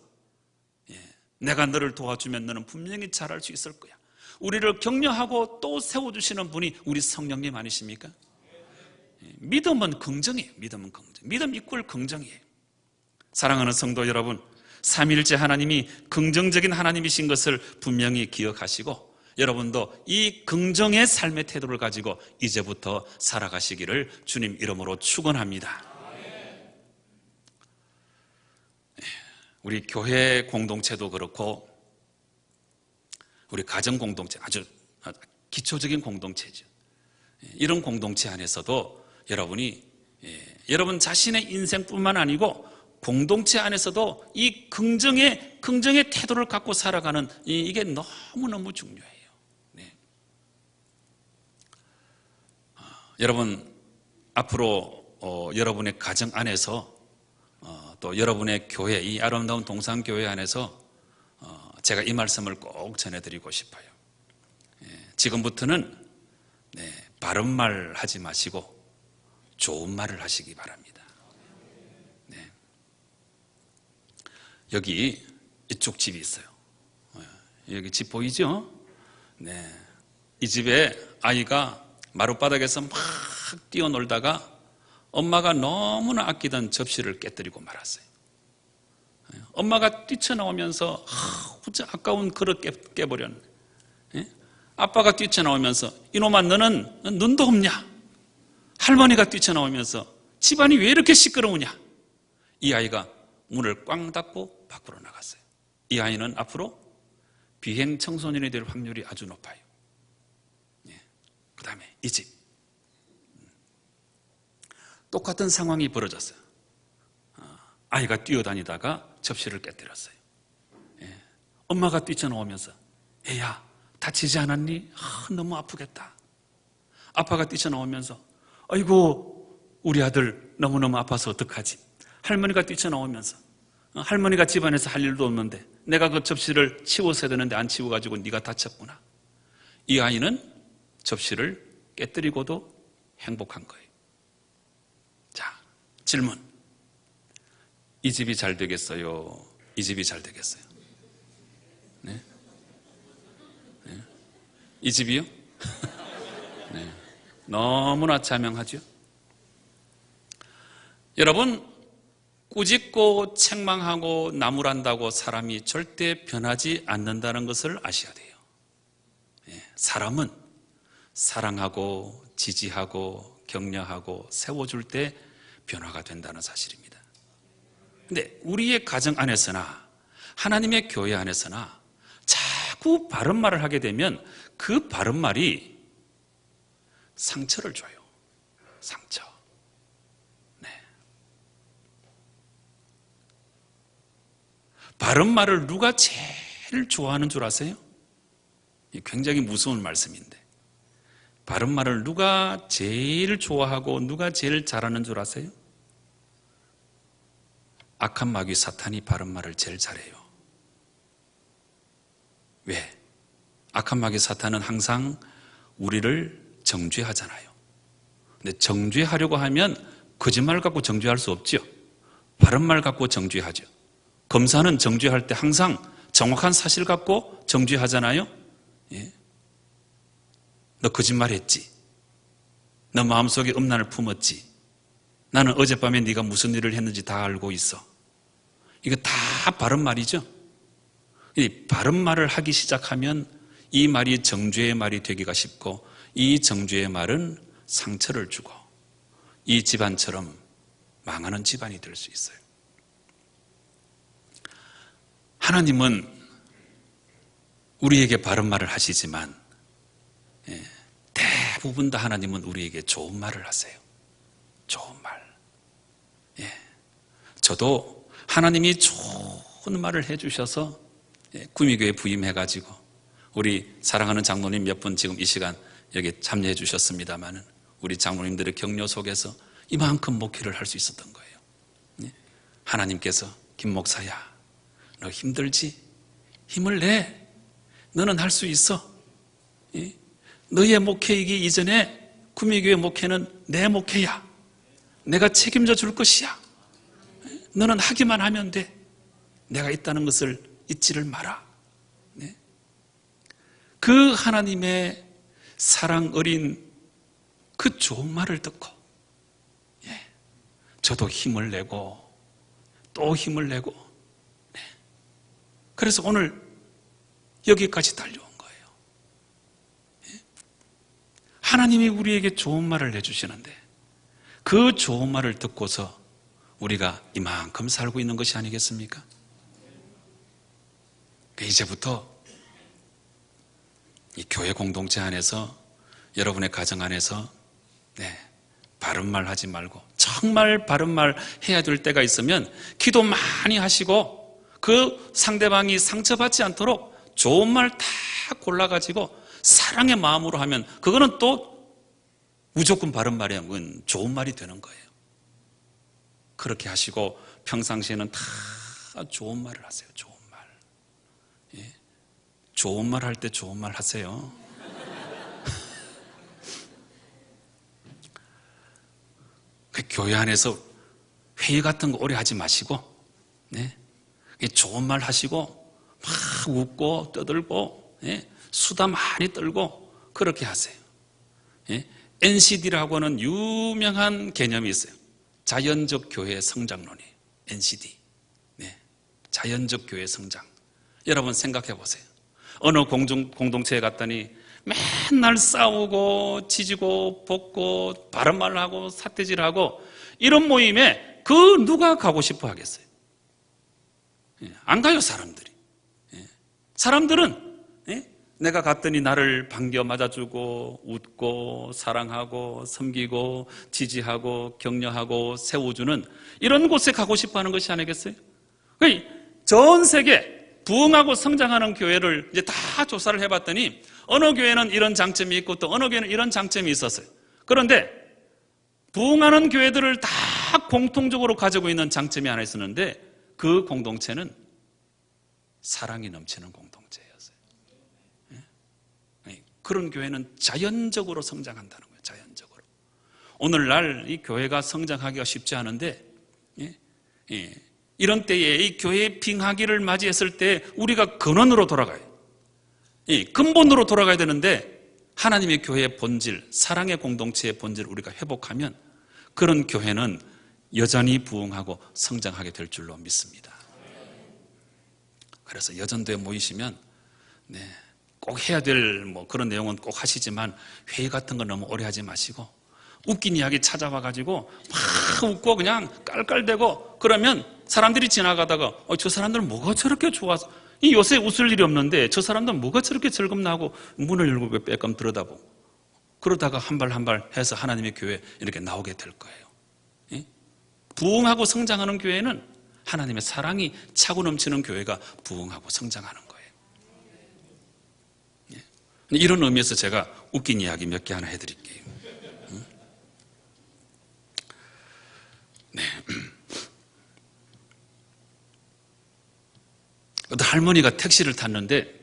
내가 너를 도와주면 너는 분명히 잘할 수 있을 거야, 우리를 격려하고 또 세워주시는 분이 우리 성령님 아니십니까? 믿음은 긍정이에요. 믿음은 긍정. 믿음 이꼴 긍정이에요. 사랑하는 성도 여러분, 삼위일체 하나님이 긍정적인 하나님이신 것을 분명히 기억하시고 여러분도 이 긍정의 삶의 태도를 가지고 이제부터 살아가시기를 주님 이름으로 축원합니다. 우리 교회 공동체도 그렇고 우리 가정 공동체, 아주 기초적인 공동체죠. 이런 공동체 안에서도 여러분이 여러분 자신의 인생뿐만 아니고 공동체 안에서도 이 긍정의 태도를 갖고 살아가는 이게 너무너무 중요해요. 네. 여러분, 앞으로 여러분의 가정 안에서 또 여러분의 교회, 이 아름다운 동산교회 안에서 제가 이 말씀을 꼭 전해드리고 싶어요. 지금부터는 바른 말 하지 마시고 좋은 말을 하시기 바랍니다. 네. 여기 이쪽 집이 있어요. 여기 집 보이죠? 네. 이 집에 아이가 마룻바닥에서 막 뛰어놀다가 엄마가 너무나 아끼던 접시를 깨뜨리고 말았어요. 엄마가 뛰쳐나오면서 아까운 그릇 깨버렸네. 아빠가 뛰쳐나오면서 이놈아 너는 눈도 없냐? 할머니가 뛰쳐나오면서 집안이 왜 이렇게 시끄러우냐? 이 아이가 문을 꽝 닫고 밖으로 나갔어요. 이 아이는 앞으로 비행 청소년이 될 확률이 아주 높아요. 그 다음에 이 집 똑같은 상황이 벌어졌어요. 아이가 뛰어다니다가 접시를 깨뜨렸어요. 엄마가 뛰쳐나오면서 애야 다치지 않았니? 너무 아프겠다. 아빠가 뛰쳐나오면서 아이고 우리 아들 너무너무 아파서 어떡하지? 할머니가 뛰쳐나오면서 할머니가 집안에서 할 일도 없는데 내가 그 접시를 치웠어야 되는데 안 치워가지고 네가 다쳤구나. 이 아이는 접시를 깨뜨리고도 행복한 거예요. 자, 질문. 이 집이 잘 되겠어요? 이 집이 잘 되겠어요? 네? 네? 이 집이요? 네. 너무나 자명하죠? 여러분, 꾸짖고 책망하고 나무란다고 사람이 절대 변하지 않는다는 것을 아셔야 돼요. 사람은 사랑하고 지지하고 격려하고 세워줄 때 변화가 된다는 사실입니다. 근데 우리의 가정 안에서나 하나님의 교회 안에서나 자꾸 바른 말을 하게 되면 그 바른 말이 상처를 줘요. 상처. 네. 바른 말을 누가 제일 좋아하는 줄 아세요? 굉장히 무서운 말씀인데, 바른 말을 누가 제일 좋아하고 누가 제일 잘하는 줄 아세요? 악한 마귀 사탄이 바른 말을 제일 잘해요. 왜? 악한 마귀 사탄은 항상 우리를 정죄하잖아요. 근데 정죄하려고 하면 거짓말 갖고 정죄할 수 없죠. 바른 말 갖고 정죄하죠. 검사는 정죄할 때 항상 정확한 사실 갖고 정죄하잖아요. 예? 너 거짓말했지. 너 마음속에 음란을 품었지. 나는 어젯밤에 네가 무슨 일을 했는지 다 알고 있어. 이거 다 바른 말이죠. 이 바른 말을 하기 시작하면 이 말이 정죄의 말이 되기가 쉽고, 이 정죄의 말은 상처를 주고 이 집안처럼 망하는 집안이 될 수 있어요. 하나님은 우리에게 바른 말을 하시지만 대부분 다 하나님은 우리에게 좋은 말을 하세요. 좋은 말. 저도 하나님이 좋은 말을 해주셔서 구미교회 부임해가지고 우리 사랑하는 장로님 몇 분 지금 이 시간 여기 참여해 주셨습니다마는 우리 장로님들의 격려 속에서 이만큼 목회를 할 수 있었던 거예요. 하나님께서 김 목사야, 너 힘들지? 힘을 내. 너는 할 수 있어. 너의 목회이기 이전에 구미교회 목회는 내 목회야. 내가 책임져 줄 것이야. 너는 하기만 하면 돼. 내가 있다는 것을 잊지를 마라. 그 하나님의 사랑 어린 그 좋은 말을 듣고 저도 힘을 내고 또 힘을 내고, 그래서 오늘 여기까지 달려온 거예요. 하나님이 우리에게 좋은 말을 해주시는데 그 좋은 말을 듣고서 우리가 이만큼 살고 있는 것이 아니겠습니까? 이제부터 이 교회 공동체 안에서, 여러분의 가정 안에서 바른 말 하지 말고 정말 바른 말 해야 될 때가 있으면 기도 많이 하시고 그 상대방이 상처받지 않도록 좋은 말 다 골라가지고 사랑의 마음으로 하면 그거는 또 무조건 바른 말이 아니고 좋은 말이 되는 거예요. 그렇게 하시고 평상시에는 다 좋은 말을 하세요. 좋은 말. 좋은 말 할 때 좋은 말 하세요. 교회 안에서 회의 같은 거 오래 하지 마시고 좋은 말 하시고 막 웃고 떠들고 수다 많이 떨고 그렇게 하세요. NCD라고 하는 유명한 개념이 있어요. 자연적 교회 성장론이에요. NCD. 자연적 교회 성장. 여러분 생각해 보세요. 어느 공동체에 갔더니 맨날 싸우고 지지고 볶고 바른 말을 하고 삿대질하고 이런 모임에 그 누가 가고 싶어 하겠어요? 안 가요, 사람들이. 사람들은 내가 갔더니 나를 반겨 맞아주고 웃고 사랑하고 섬기고 지지하고 격려하고 세워주는 이런 곳에 가고 싶어 하는 것이 아니겠어요? 전 세계 부흥하고 성장하는 교회를 이제 다 조사를 해봤더니 어느 교회는 이런 장점이 있고 또 어느 교회는 이런 장점이 있었어요. 그런데 부흥하는 교회들을 다 공통적으로 가지고 있는 장점이 하나 있었는데 그 공동체는 사랑이 넘치는 공동체였어요. 그런 교회는 자연적으로 성장한다는 거예요. 자연적으로. 오늘날 이 교회가 성장하기가 쉽지 않은데 이런 때에 이 교회의 빙하기를 맞이했을 때 우리가 근원으로 돌아가요. 근본으로 돌아가야 되는데 하나님의 교회의 본질, 사랑의 공동체의 본질을 우리가 회복하면 그런 교회는 여전히 부흥하고 성장하게 될 줄로 믿습니다. 그래서 여전도에 모이시면 꼭 해야 될 그런 내용은 꼭 하시지만 회의 같은 거 너무 오래 하지 마시고 웃긴 이야기 찾아와 가지고 막 웃고 그냥 깔깔대고 그러면 사람들이 지나가다가 저 사람들은 뭐가 저렇게 좋아서 요새 웃을 일이 없는데 저 사람들은 뭐가 저렇게 즐겁나하고 문을 열고 빼끔 들여다보고 그러다가 한 발 한 발 해서 하나님의 교회에 이렇게 나오게 될 거예요. 부흥하고 성장하는 교회는 하나님의 사랑이 차고 넘치는 교회가 부흥하고 성장하는 거예요. 이런 의미에서 제가 웃긴 이야기 몇 개 하나 해드릴게요. 어떤 할머니가 택시를 탔는데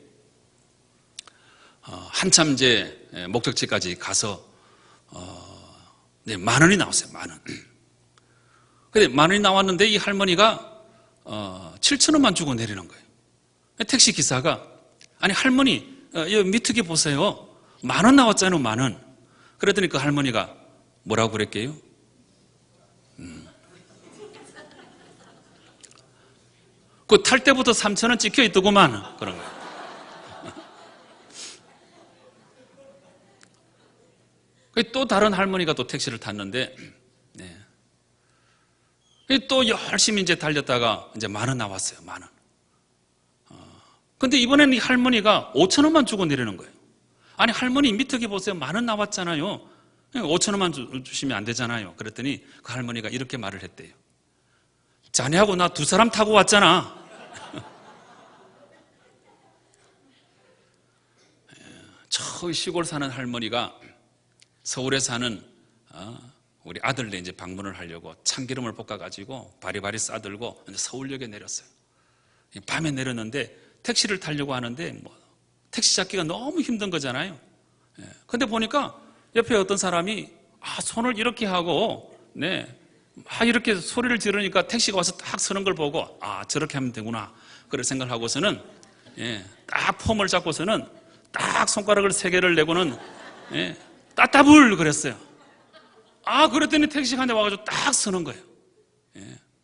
한참 이제 목적지까지 가서 10,000원이 나왔어요. 10,000원. 근데 10,000원이 나왔는데 이 할머니가 7,000원만 주고 내리는 거예요. 택시 기사가 아니 할머니 여기 미특이 보세요. 10,000원 나왔잖아요. 10,000원. 그랬더니 그 할머니가 뭐라고 그랬게요? 그 탈 때부터 3,000원 찍혀 있더구만. 그런 거예요. 또 다른 할머니가 또 택시를 탔는데, 또 열심히 이제 달렸다가 이제 10,000원 나왔어요. 10,000원. 근데 이번에는 이 할머니가 5,000원만 주고 내리는 거예요. 아니, 할머니 미특이 보세요. 10,000원 나왔잖아요. 5,000원만 주시면 안 되잖아요. 그랬더니 그 할머니가 이렇게 말을 했대요. 자네하고 나 두 사람 타고 왔잖아. 저 시골 사는 할머니가 서울에 사는 우리 아들네 이제 방문을 하려고 참기름을 볶아가지고 바리바리 싸들고 이제 서울역에 내렸어요. 밤에 내렸는데 택시를 타려고 하는데 택시 잡기가 너무 힘든 거잖아요. 근데 보니까 옆에 어떤 사람이 손을 이렇게 하고 이렇게 소리를 지르니까 택시가 와서 딱 서는 걸 보고 저렇게 하면 되구나 그런 생각을 하고서는 딱 폼을 잡고서는 딱 손가락을 3개를 내고는 따따불 그랬어요. 그랬더니 택시가 한 대 와가지고 딱 서는 거예요.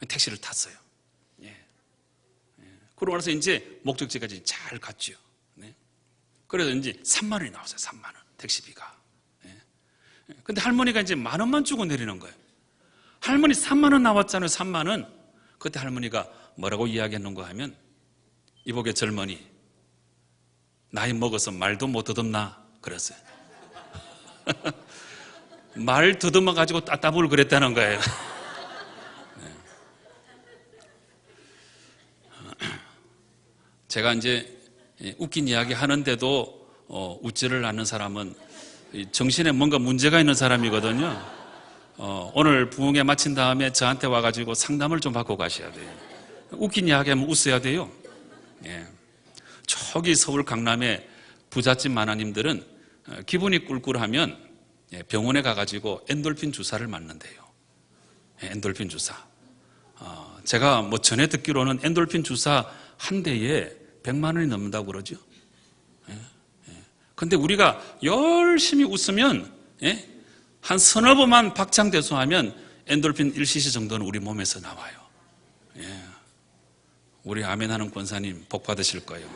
택시를 탔어요. 그러고 나서 이제 목적지까지 잘 갔죠. 그래서 이제 30,000원이 나왔어요. 30,000원 택시비가. 근데 할머니가 이제 10,000원만 주고 내리는 거예요. 할머니 30,000원 나왔잖아요. 30,000원. 그때 할머니가 뭐라고 이야기했는가 하면 이복의 젊은이 나이 먹어서 말도 못 더듬나 그랬어요. 말 더듬어 가지고 따따불 그랬다는 거예요. 제가 이제 웃긴 이야기 하는데도 웃지를 않는 사람은 정신에 뭔가 문제가 있는 사람이거든요. 오늘 부흥회 마친 다음에 저한테 와가지고 상담을 좀 받고 가셔야 돼요. 웃긴 이야기 하면 웃어야 돼요. 저기 서울 강남의 부잣집 마나님들은 기분이 꿀꿀하면 병원에 가가지고 엔돌핀 주사를 맞는데요. 엔돌핀 주사. 제가 전에 듣기로는 엔돌핀 주사 한 대에 100만 원이 넘는다고 그러죠. 근데 우리가 열심히 웃으면 한 서너 번만 박장대소하면 엔돌핀 1cc 정도는 우리 몸에서 나와요. 우리 아멘하는 권사님 복 받으실 거예요.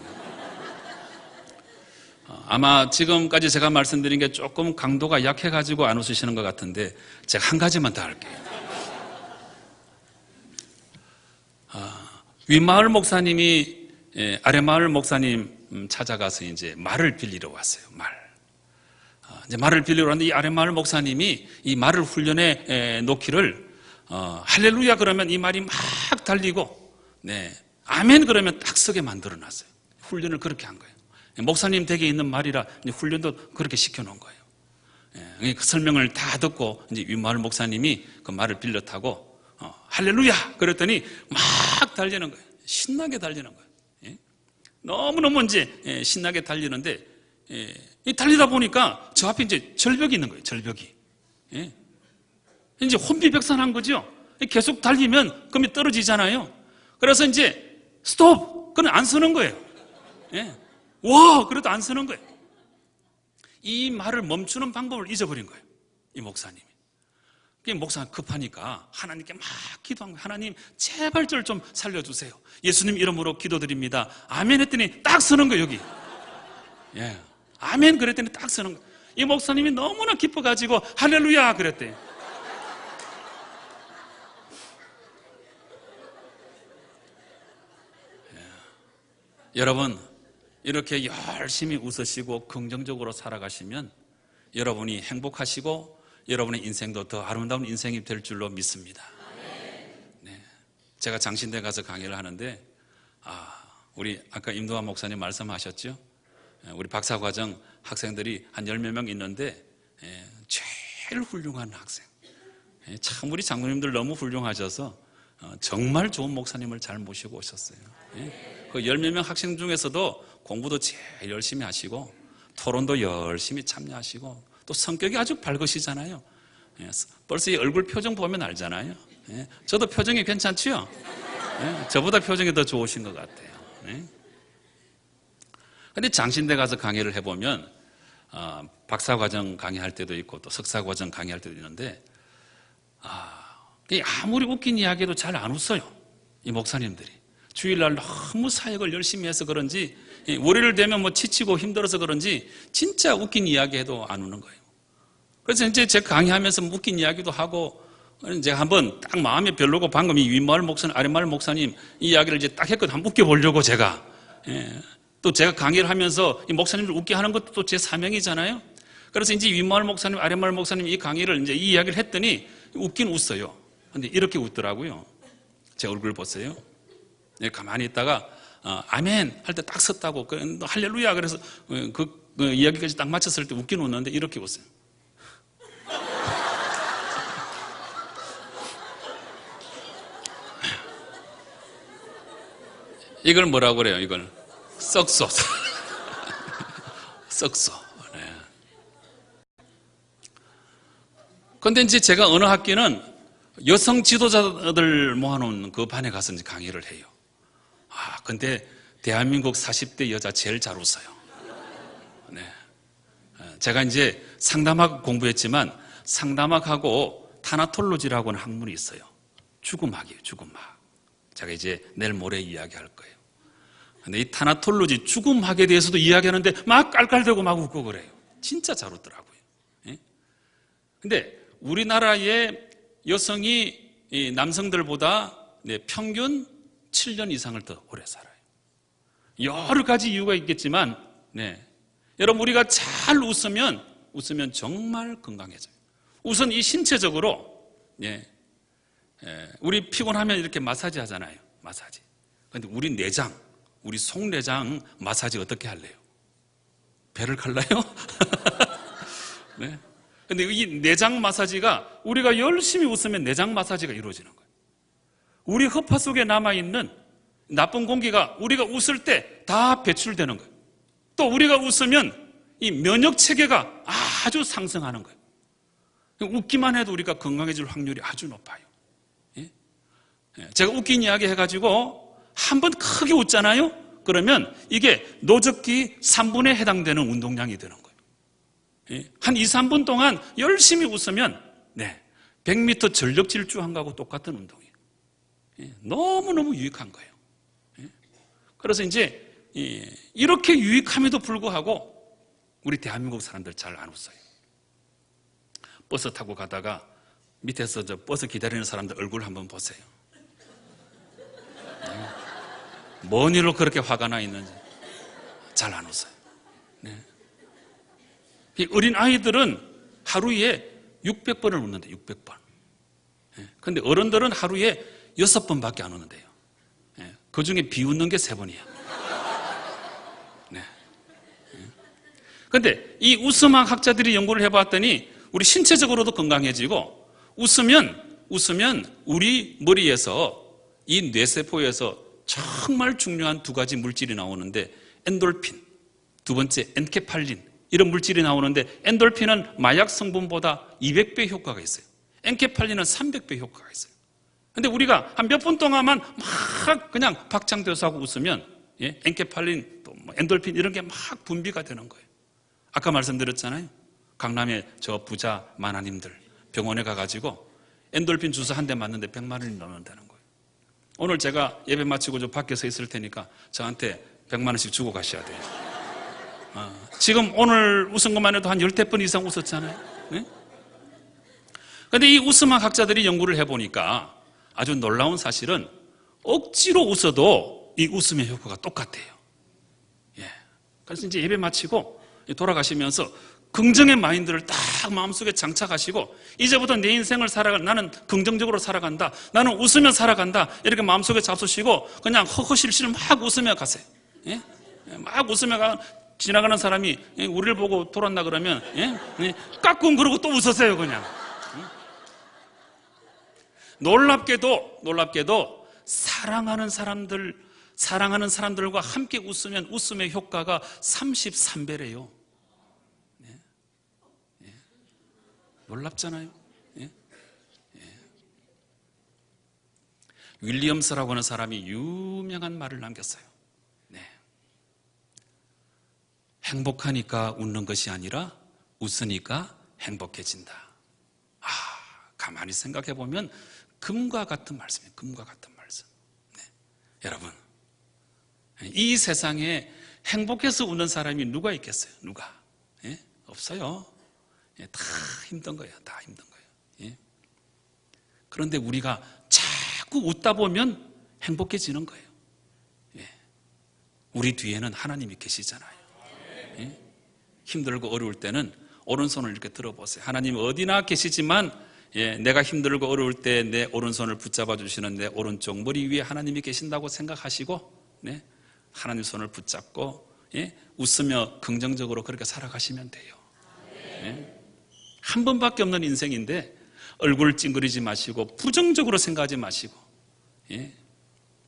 아마 지금까지 제가 말씀드린 게 조금 강도가 약해가지고 안 웃으시는 것 같은데 제가 한 가지만 더 할게요. 윗마을 목사님이 아랫마을 목사님 찾아가서 이제 말을 빌리러 왔어요. 이제 말을 빌리러 왔는데 이 아랫마을 목사님이 이 말을 훈련해 놓기를 할렐루야 그러면 이 말이 막 달리고 아멘 그러면 딱 서게 만들어 놨어요. 훈련을 그렇게 한 거예요. 목사님 댁에 있는 말이라 훈련도 그렇게 시켜놓은 거예요. 그 설명을 다 듣고 이제 윗마을 목사님이 그 말을 빌려 타고 할렐루야 그랬더니 막 달리는 거예요. 신나게 달리는 거예요. 너무너무 이제 신나게 달리는데 달리다 보니까 저 앞에 이제 절벽이 있는 거예요. 절벽이. 이제 혼비백산한 거죠. 계속 달리면 금이 떨어지잖아요. 그래서 이제 스톱! 그는 안 서는 거예요. 와! 그래도 안 서는 거예요. 이 말을 멈추는 방법을 잊어버린 거예요. 이 목사님이. 목사가 급하니까 하나님께 막 기도한 거예요. 하나님 제발 저를 좀 살려주세요. 예수님 이름으로 기도드립니다. 아멘 했더니 딱 서는 거예요, 여기. 예, 아멘 그랬더니 딱 서는 거예요. 이 목사님이 너무나 기뻐가지고 할렐루야 그랬대요. 여러분, 이렇게 열심히 웃으시고 긍정적으로 살아가시면 여러분이 행복하시고 여러분의 인생도 더 아름다운 인생이 될 줄로 믿습니다. 네. 제가 장신대 가서 강의를 하는데 우리 아까 임도환 목사님 말씀하셨죠? 우리 박사과정 학생들이 한 10몇 명 있는데 제일 훌륭한 학생, 참 우리 장로님들 너무 훌륭하셔서 정말 좋은 목사님을 잘 모시고 오셨어요. 그 10몇 명 학생 중에서도 공부도 제일 열심히 하시고 토론도 열심히 참여하시고 또 성격이 아주 밝으시잖아요. 벌써 이 얼굴 표정 보면 알잖아요. 저도 표정이 괜찮지요? 저보다 표정이 더 좋으신 것 같아요. 근데 장신대 가서 강의를 해보면 박사과정 강의할 때도 있고 또 석사과정 강의할 때도 있는데 아무리 웃긴 이야기도 잘 안 웃어요. 이 목사님들이 주일날 너무 사역을 열심히 해서 그런지 월요일 되면 뭐 지치고 힘들어서 그런지 진짜 웃긴 이야기 해도 안 우는 거예요. 그래서 이제 제가 강의하면서 웃긴 이야기도 하고 제가 한번 딱 마음이 별로고 방금 이 윗마을 목사님 아랫마을 목사님 이 이야기를 이제 딱 했거든요. 한번 웃겨보려고 제가. 또 제가 강의를 하면서 이 목사님들 웃게 하는 것도 또 제 사명이잖아요. 그래서 이제 윗마을 목사님 아랫마을 목사님 이 강의를 이제 이 이야기를 했더니 웃긴 웃어요. 근데 이렇게 웃더라고요. 제 얼굴 보세요. 가만히 있다가 아멘 할 때 딱 섰다고 할렐루야 그래서 그 이야기까지 딱 마쳤을 때 웃긴 웃는데 이렇게 웃어요. 이걸 뭐라고 그래요? 이걸 썩소. 썩소. 네. 근데 이제 제가 어느 학기는 여성 지도자들 모아놓은 그 반에 가서 이제 강의를 해요. 근데 대한민국 40대 여자 제일 잘 웃어요. 네. 제가 이제 상담학 공부했지만 상담학하고 타나톨로지라고 하는 학문이 있어요. 죽음학이에요, 죽음학. 제가 이제 내일 모레 이야기할 거예요. 근데 이 타나톨로지 죽음학에 대해서도 이야기하는데 막 깔깔대고 막 웃고 그래요. 진짜 잘 웃더라고요. 근데 우리나라의 여성이 남성들보다 평균 7년 이상을 더 오래 살아요. 여러 가지 이유가 있겠지만 여러분 우리가 잘 웃으면 정말 건강해져요. 우선 이 신체적으로 우리 피곤하면 이렇게 마사지 하잖아요. 마사지. 근데 우리 내장, 우리 속내장 마사지 어떻게 할래요? 배를 갈라요? 네. 근데 이 내장 마사지가 우리가 열심히 웃으면 내장 마사지가 이루어지는 거예요. 우리 허파 속에 남아있는 나쁜 공기가 우리가 웃을 때 다 배출되는 거예요. 또 우리가 웃으면 이 면역 체계가 아주 상승하는 거예요. 웃기만 해도 우리가 건강해질 확률이 아주 높아요. 제가 웃긴 이야기 해가지고 한번 크게 웃잖아요? 그러면 이게 노적기 3분에 해당되는 운동량이 되는 거예요. 한 2, 3분 동안 열심히 웃으면 100m 전력 질주한 거하고 똑같은 운동이에요. 너무너무 유익한 거예요. 그래서 이제 이렇게 유익함에도 불구하고 우리 대한민국 사람들 잘 안 웃어요. 버스 타고 가다가 밑에서 저 버스 기다리는 사람들 얼굴 한번 보세요. 뭔 일로 그렇게 화가 나 있는지 잘 안 웃어요. 이 어린 아이들은 하루에 600번을 웃는데 600번. 근데 어른들은 하루에 6번밖에 안 웃는데요. 그 중에 비웃는 게 3번이에요. 근데 이 웃음학 학자들이 연구를 해봤더니 우리 신체적으로도 건강해지고 웃으면 우리 머리에서 이 뇌세포에서 정말 중요한 2가지 물질이 나오는데 엔돌핀, 두 번째 엔케팔린 이런 물질이 나오는데 엔돌핀은 마약 성분보다 200배 효과가 있어요. 엔케팔린은 300배 효과가 있어요. 근데 우리가 한 몇 분 동안만 막 그냥 박장대소하고 웃으면 엔케팔린, 또 엔돌핀 이런 게 막 분비가 되는 거예요. 아까 말씀드렸잖아요. 강남에 저 부자 만화님들 병원에 가가지고 엔돌핀 주사 한 대 맞는데 100만 원이 넘는다는 거예요. 오늘 제가 예배 마치고 저 밖에서 있을 테니까 저한테 100만 원씩 주고 가셔야 돼요. 지금 오늘 웃은 것만 해도 한 10번 이상 웃었잖아요. 그런데 이 웃음학 학자들이 연구를 해보니까 아주 놀라운 사실은 억지로 웃어도 이 웃음의 효과가 똑같아요. 그래서 이제 예배 마치고 돌아가시면서 긍정의 마인드를 딱 마음속에 장착하시고 이제부터 내 인생을 나는 긍정적으로 살아간다, 나는 웃으며 살아간다, 이렇게 마음속에 잡수시고 그냥 허허실실 막 웃으며 가세요. 막 웃으며 지나가는 사람이 우리를 보고 돌았나 그러면 까꿍 그러고 또 웃으세요. 그냥. 놀랍게도 사랑하는 사람들과 함께 웃으면 웃음의 효과가 33배래요. 놀랍잖아요. 윌리엄스라고 하는 사람이 유명한 말을 남겼어요. 행복하니까 웃는 것이 아니라 웃으니까 행복해진다. 가만히 생각해 보면 금과 같은 말씀이에요. 금과 같은 말씀. 여러분, 이 세상에 행복해서 웃는 사람이 누가 있겠어요? 누가? 없어요. 다 힘든 거예요. 다 힘든 거예요. 그런데 우리가 자꾸 웃다 보면 행복해지는 거예요. 우리 뒤에는 하나님이 계시잖아요. 힘들고 어려울 때는 오른손을 이렇게 들어보세요. 하나님 어디나 계시지만 내가 힘들고 어려울 때 내 오른손을 붙잡아 주시는 내 오른쪽 머리 위에 하나님이 계신다고 생각하시고 하나님 손을 붙잡고 웃으며 긍정적으로 그렇게 살아가시면 돼요. 한 번밖에 없는 인생인데 얼굴 찡그리지 마시고 부정적으로 생각하지 마시고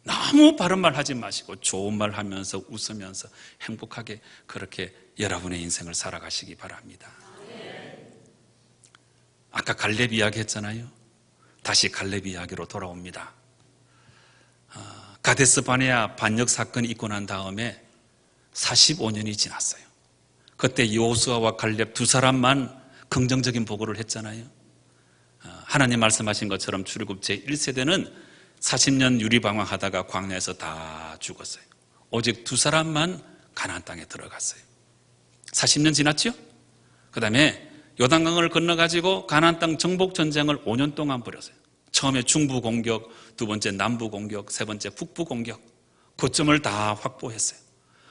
너무 바른 말 하지 마시고 좋은 말 하면서 웃으면서 행복하게 그렇게 여러분의 인생을 살아가시기 바랍니다. 아까 갈렙 이야기 했잖아요. 다시 갈렙 이야기로 돌아옵니다. 가데스 바네아 반역 사건이 있고 난 다음에 45년이 지났어요. 그때 여호수아와 갈렙 두 사람만 긍정적인 보고를 했잖아요. 하나님 말씀하신 것처럼 출애굽 제1세대는 40년 유리방황하다가 광야에서 다 죽었어요. 오직 두 사람만 가나안 땅에 들어갔어요. 40년 지났죠? 그 다음에 요단강을 건너가지고 가나안 땅 정복 전쟁을 5년 동안 벌였어요. 처음에 중부 공격, 두 번째 남부 공격, 세 번째 북부 공격, 거점을 다 확보했어요.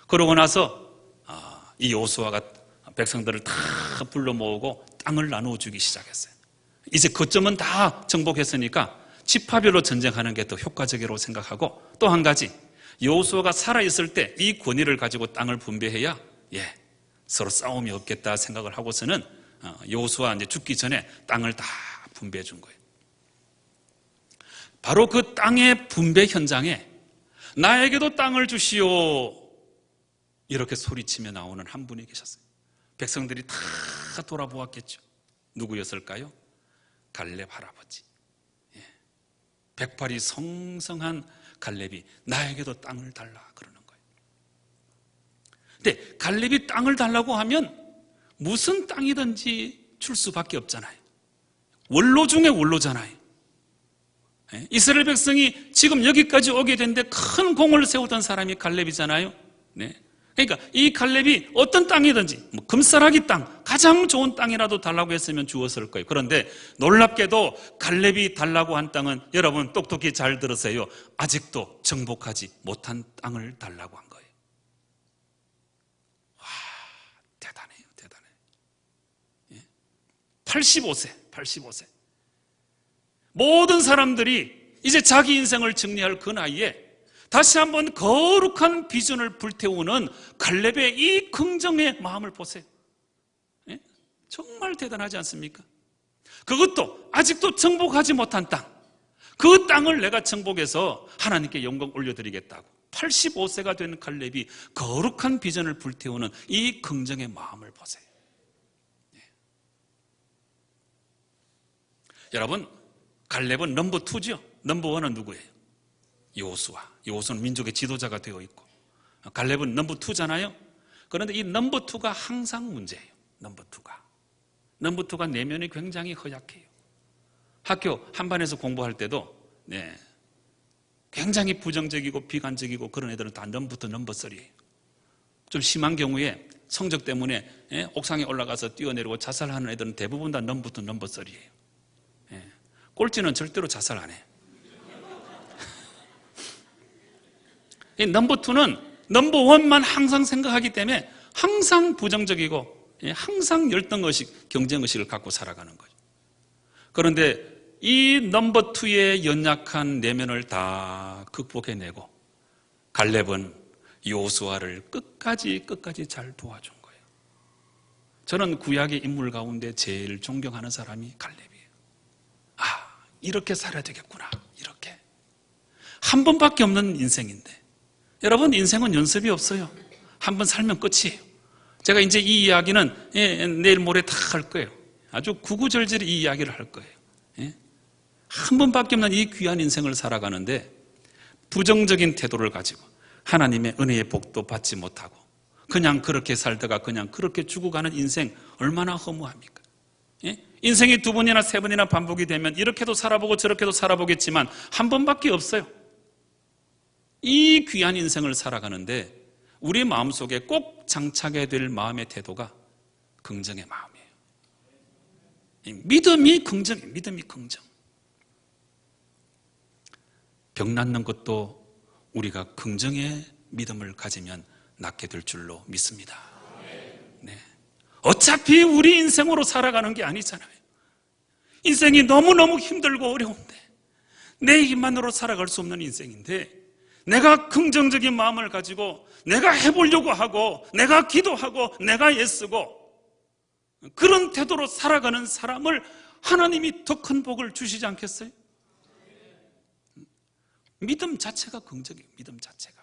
그러고 나서 이 여호수아가 백성들을 다 불러 모으고 땅을 나누어 주기 시작했어요. 이제 거점은 다 정복했으니까 지파별로 전쟁하는 게 더 효과적이라고 생각하고, 또 한 가지, 여호수아가 살아있을 때 이 권위를 가지고 땅을 분배해야 서로 싸움이 없겠다 생각을 하고서는 여호수아 이제 죽기 전에 땅을 다 분배해 준 거예요. 바로 그 땅의 분배 현장에 나에게도 땅을 주시오 이렇게 소리치며 나오는 한 분이 계셨어요. 백성들이 다 돌아보았겠죠. 누구였을까요? 갈렙 할아버지. 백발이 성성한 갈렙이 나에게도 땅을 달라 그러는 거예요. 근데 갈렙이 땅을 달라고 하면 무슨 땅이든지 줄 수밖에 없잖아요. 원로 중에 원로잖아요. 이스라엘 백성이 지금 여기까지 오게 됐는데 큰 공을 세우던 사람이 갈렙이잖아요. 그러니까 이 갈렙이 어떤 땅이든지 금싸라기 땅, 가장 좋은 땅이라도 달라고 했으면 주었을 거예요. 그런데 놀랍게도 갈렙이 달라고 한 땅은, 여러분 똑똑히 잘 들으세요, 아직도 정복하지 못한 땅을 달라고 한 거예요. 와, 대단해요. 85세 모든 사람들이 이제 자기 인생을 정리할 그 나이에 다시 한번 거룩한 비전을 불태우는 갈렙의 이 긍정의 마음을 보세요. 정말 대단하지 않습니까? 그것도 아직도 정복하지 못한 땅, 그 땅을 내가 정복해서 하나님께 영광 올려드리겠다고 85세가 된 갈렙이 거룩한 비전을 불태우는 이 긍정의 마음을 보세요. 여러분, 갈렙은 넘버 2죠. 넘버 1은 누구예요? 여호수아는 민족의 지도자가 되어 있고, 갈렙은 넘버 2잖아요. 그런데 이 넘버 2가 항상 문제예요. 넘버 2가 내면이 굉장히 허약해요. 학교 한반에서 공부할 때도 굉장히 부정적이고 비관적이고 그런 애들은 다 넘부터 넘버쓰리예요. 좀 심한 경우에 성적 때문에 옥상에 올라가서 뛰어내리고 자살하는 애들은 대부분 다 넘부터 넘버쓰리예요. 꼴찌는 절대로 자살 안 해. 넘버2는 넘버1만 항상 생각하기 때문에 항상 부정적이고 항상 열등의식, 경쟁의식을 갖고 살아가는 거죠. 그런데 이 넘버2의 연약한 내면을 다 극복해내고 갈렙은 요수아를 끝까지 잘 도와준 거예요. 저는 구약의 인물 가운데 제일 존경하는 사람이 갈렙이에요. 이렇게 살아야 되겠구나. 이렇게. 한 번밖에 없는 인생인데. 여러분, 인생은 연습이 없어요. 한 번 살면 끝이에요. 제가 이제 이 이야기는 내일 모레 다 할 거예요. 아주 구구절절히 이 이야기를 할 거예요. 한 번밖에 없는 이 귀한 인생을 살아가는데 부정적인 태도를 가지고 하나님의 은혜의 복도 받지 못하고 그냥 그렇게 살다가 그냥 그렇게 죽어가는 인생 얼마나 허무합니까? 인생이 2번이나 3번이나 반복이 되면 이렇게도 살아보고 저렇게도 살아보겠지만 한 번밖에 없어요. 이 귀한 인생을 살아가는데 우리 마음속에 꼭 장착해야 될 마음의 태도가 긍정의 마음이에요. 믿음이 긍정이에요. 믿음이 긍정. 병 낫는 것도 우리가 긍정의 믿음을 가지면 낫게 될 줄로 믿습니다. 어차피 우리 인생으로 살아가는 게 아니잖아요. 인생이 너무너무 힘들고 어려운데 내 힘만으로 살아갈 수 없는 인생인데 내가 긍정적인 마음을 가지고 내가 해보려고 하고 내가 기도하고 내가 애쓰고 그런 태도로 살아가는 사람을 하나님이 더 큰 복을 주시지 않겠어요? 믿음 자체가 긍정이에요. 믿음 자체가.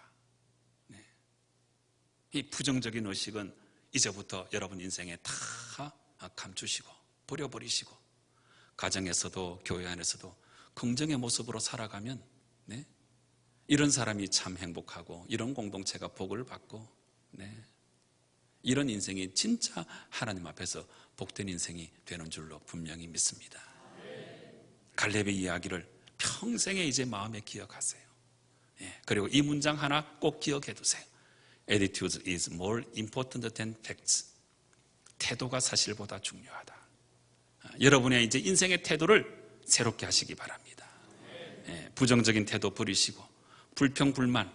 이 부정적인 의식은 이제부터 여러분 인생에 다 감추시고 버려버리시고 가정에서도 교회 안에서도 긍정의 모습으로 살아가면 이런 사람이 참 행복하고 이런 공동체가 복을 받고 이런 인생이 진짜 하나님 앞에서 복된 인생이 되는 줄로 분명히 믿습니다. 갈렙의 이야기를 평생에 이제 마음에 기억하세요. 그리고 이 문장 하나 꼭 기억해 두세요. Attitude is more important than facts. 태도가 사실보다 중요하다. 여러분의 이제 인생의 태도를 새롭게 하시기 바랍니다. 부정적인 태도 버리시고 불평, 불만,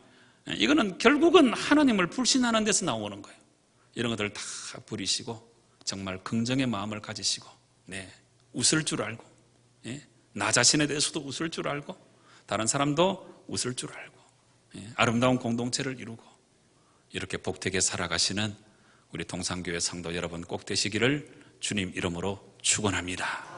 이거는 결국은 하나님을 불신하는 데서 나오는 거예요. 이런 것들을 다 버리시고 정말 긍정의 마음을 가지시고 웃을 줄 알고 나 자신에 대해서도 웃을 줄 알고 다른 사람도 웃을 줄 알고 아름다운 공동체를 이루고 이렇게 복되게 살아가시는 우리 동산교회 성도 여러분 꼭 되시기를 주님 이름으로 축원합니다.